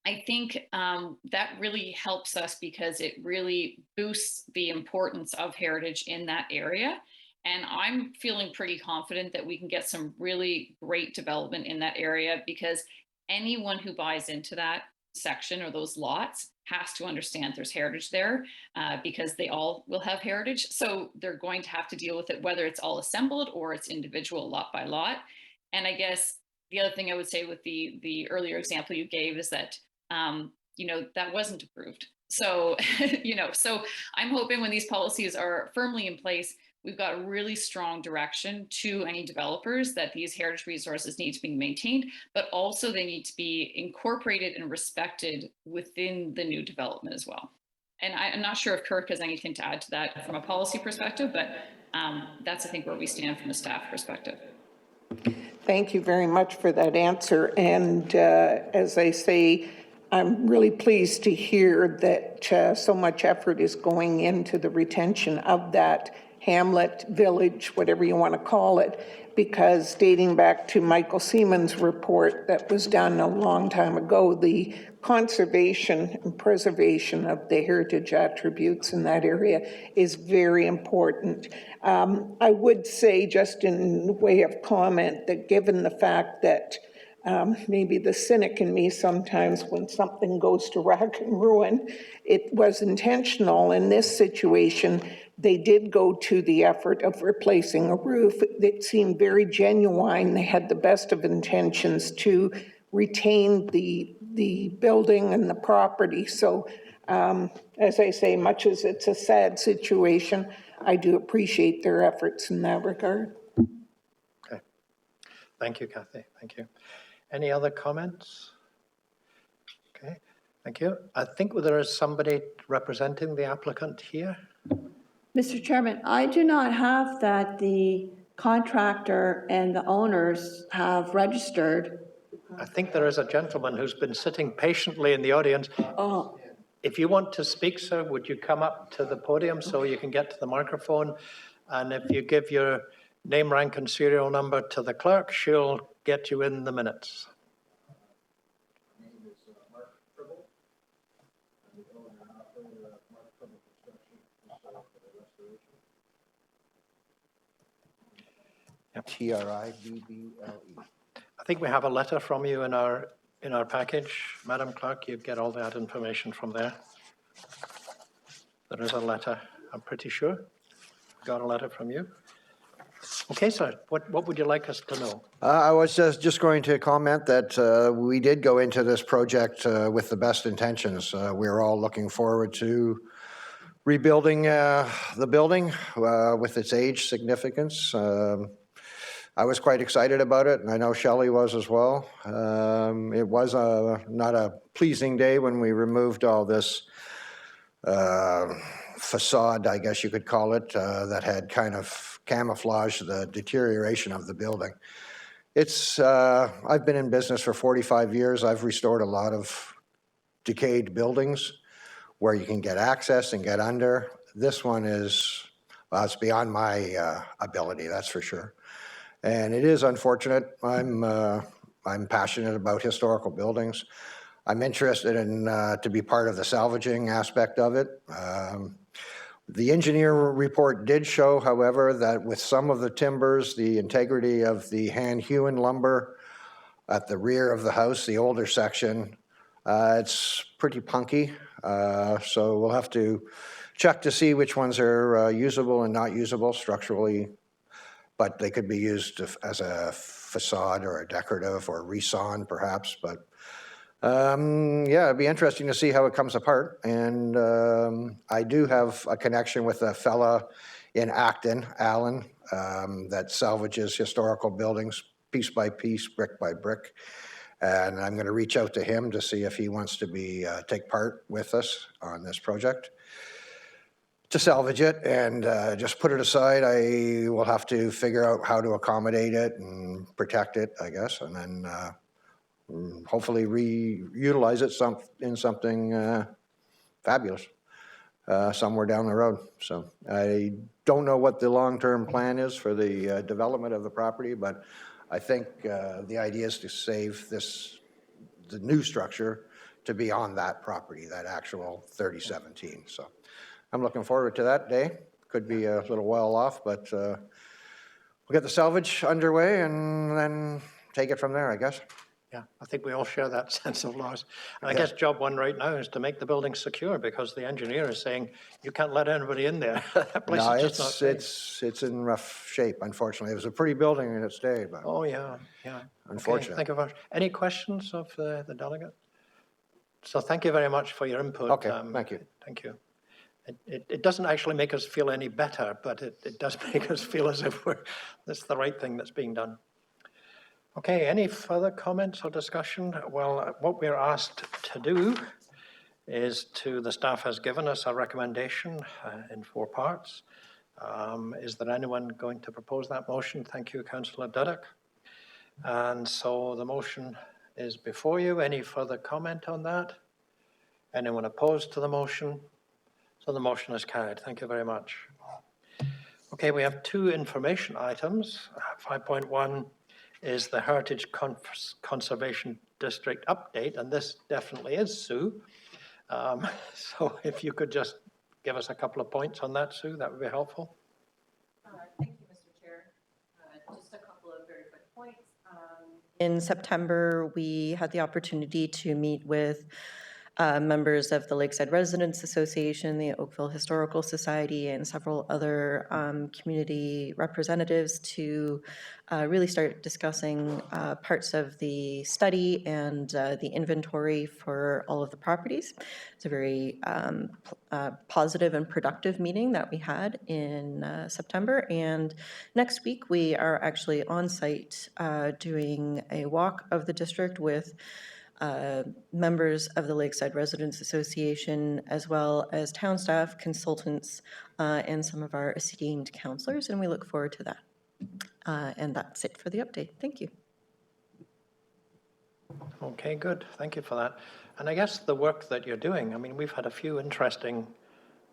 I think that really helps us because it really boosts the importance of heritage in that area. And I'm feeling pretty confident that we can get some really great development in that area because anyone who buys into that section or those lots has to understand there's heritage there because they all will have heritage. So they're going to have to deal with it, whether it's all assembled or it's individual lot by lot. And I guess the other thing I would say with the earlier example you gave is that, that wasn't approved. So, so I'm hoping when these policies are firmly in place, we've got really strong direction to any developers that these heritage resources need to be maintained, but also they need to be incorporated and respected within the new development as well. And I'm not sure if Kirk has anything to add to that from a policy perspective, but that's, I think, where we stand from a staff perspective. Thank you very much for that answer. And as I say, I'm really pleased to hear that so much effort is going into the retention of that hamlet, village, whatever you want to call it, because dating back to Michael Seaman's report that was done a long time ago, the conservation and preservation of the heritage attributes in that area is very important. I would say, just in way of comment, that given the fact that maybe the cynic in me sometimes, when something goes to rack and ruin, it was intentional. In this situation, they did go to the effort of replacing a roof. It seemed very genuine. They had the best of intentions to retain the building and the property. So as I say, much as it's a sad situation, I do appreciate their efforts in that regard. Okay. Thank you, Kathy. Thank you. Any other comments? Okay, thank you. I think there is somebody representing the applicant here. Mr. Chairman, I do not have that the contractor and the owners have registered. I think there is a gentleman who's been sitting patiently in the audience. Oh, If you want to speak, sir, would you come up to the podium so you can get to the microphone? And if you give your name, rank, and serial number to the clerk, she'll get you in the minutes. T-R-I-B-B-L-E. I think we have a letter from you in our package. Madam Clerk, you get all that information from there. There is a letter, I'm pretty sure. Got a letter from you. Okay, sir, what would you like us to know? I was just going to comment that we did go into this project with the best intentions. We're all looking forward to rebuilding the building with its age significance. I was quite excited about it, and I know Shelley was as well. It was not a pleasing day when we removed all this facade, I guess you could call it, that had kind of camouflaged the deterioration of the building. I've been in business for 45 years. I've restored a lot of decayed buildings where you can get access and get under. This one is, well, it's beyond my ability, that's for sure. And it is unfortunate. I'm passionate about historical buildings. I'm interested in to be part of the salvaging aspect of it. The engineer report did show, however, that with some of the timbers, the integrity of the hand-hewn lumber at the rear of the house, the older section, it's pretty punky. So we'll have to check to see which ones are usable and not usable structurally, but they could be used as a facade or a decorative or resawn perhaps. But yeah, it'd be interesting to see how it comes apart. And I do have a connection with a fella in Acton, Alan, that salvages historical buildings piece by piece, brick by brick. And I'm going to reach out to him to see if he wants to take part with us on this project to salvage it and just put it aside. I will have to figure out how to accommodate it and protect it, I guess, and then hopefully reutilize it in something fabulous somewhere down the road. So I don't know what the long-term plan is for the development of the property, but I think the idea is to save the new structure to be on that property, that actual 3017. So I'm looking forward to that day. Could be a little while off, but we'll get the salvage underway and then take it from there, I guess. Yeah, I think we all share that sense of loss. And I guess job one right now is to make the building secure, because the engineer is saying you can't let anybody in there. That place No, is just not safe. it's in rough shape, unfortunately. It was a pretty building in its day, but Oh, yeah, yeah. unfortunately. Okay, thank you very much. Any questions of the delegate? So thank you very much for your input. Okay, thank you. Thank you. It doesn't actually make us feel any better, but it does make us feel as if that's the right thing that's being done. Okay, any further comments or discussion? Well, what we're asked to do is the staff has given us a recommendation in 4 parts. Is there anyone going to propose that motion? Thank you, Councillor Duddock. And so the motion is before you. Any further comment on that? Anyone opposed to the motion? So the motion is carried. Thank you very much. Okay, we have 2 information items. 5.1 is the Heritage Conservation District update, and this definitely is Sue. So if you could just give us a couple of points on that, Sue, that would be helpful. Thank you, Mr. Chair. Just a couple of very quick points. In September, we had the opportunity to meet with members of the Lakeside Residents Association, the Oakville Historical Society, and several other community representatives to really start discussing parts of the study and the inventory for all of the properties. It's a very positive and productive meeting that we had in September. And next week, we are actually on site doing a walk of the district with members of the Lakeside Residents Association, as well as town staff, consultants, and some of our esteemed counselors, and we look forward to that. And that's it for the update. Thank you. Okay, good. Thank you for that. And I guess the work that you're doing, I mean, we've had a few interesting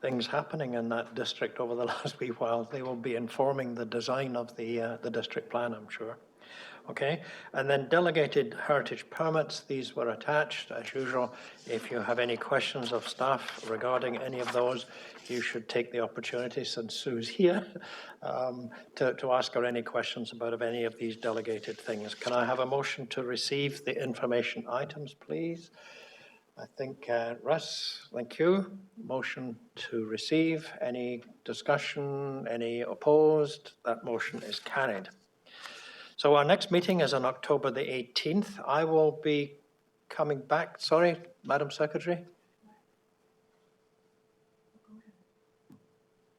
things happening in that district over the last wee while. They will be informing the design of the district plan, I'm sure. Okay, and then delegated heritage permits, these were attached as usual. If you have any questions of staff regarding any of those, you should take the opportunity, since Sue's here, to ask her any questions about any of these delegated things. Can I have a motion to receive the information items, please? I think, Russ, thank you. Motion to receive. Any discussion? Any opposed? That motion is carried. So our next meeting is on October the 18th. I will be coming back. Sorry, Madam Secretary.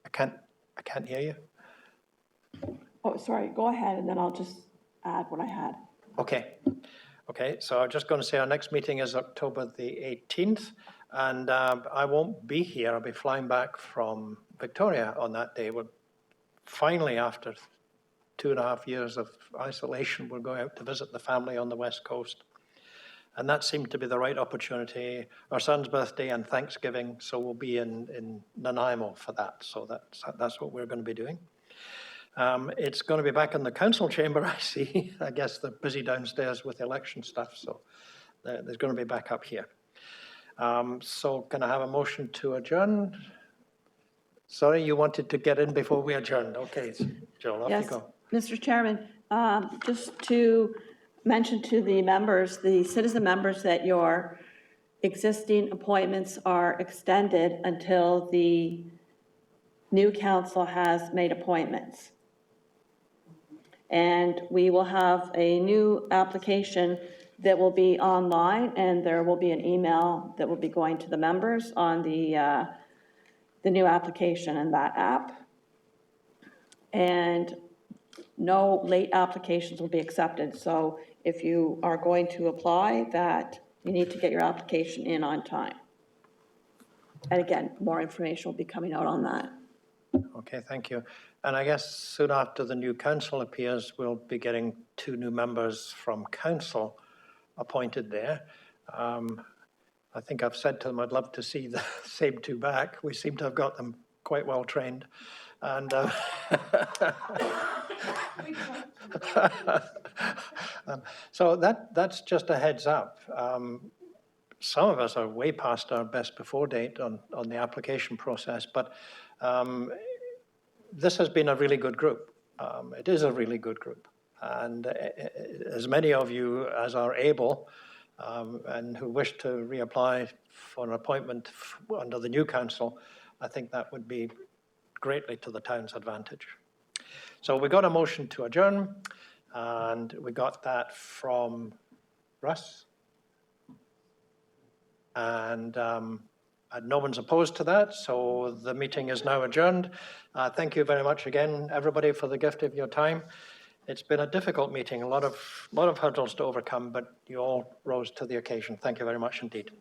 I can't hear you. Oh, sorry, go ahead, and then I'll just add what I had. Okay. Okay, so I'm just going to say our next meeting is October the 18th, and I won't be here. I'll be flying back from Victoria on that day. We're finally, after 2.5 years of isolation, we're going out to visit the family on the West Coast. And that seemed to be the right opportunity. Our son's birthday and Thanksgiving, so we'll be in Nanaimo for that. So that's what we're going to be doing. It's going to be back in the council chamber, I see. I guess they're busy downstairs with election stuff, so there's going to be back up here. So can I have a motion to adjourn? Sorry, you wanted to get in before we adjourned. Okay, Joel, off you go. Mr. Chairman, just to mention to the members, the citizen members, that your existing appointments are extended until the new council has made appointments. And we will have a new application that will be online, and there will be an email that will be going to the members on the new application in that app. And no late applications will be accepted. So if you are going to apply, that you need to get your application in on time. And again, more information will be coming out on that. Okay, thank you. And I guess soon after the new council appears, we'll be getting 2 new members from council appointed there. I think I've said to them I'd love to see the same 2 back. We seem to have got them quite well trained. And so that's just a heads up. Some of us are way past our best before date on the application process, but this has been a really good group. It is a really good group. And as many of you as are able and who wish to reapply for an appointment under the new council, I think that would be greatly to the town's advantage. So we got a motion to adjourn, and we got that from Russ. And no one's opposed to that, so the meeting is now adjourned. Thank you very much again, everybody, for the gift of your time. It's been a difficult meeting, a lot of hurdles to overcome, but you all rose to the occasion. Thank you very much indeed.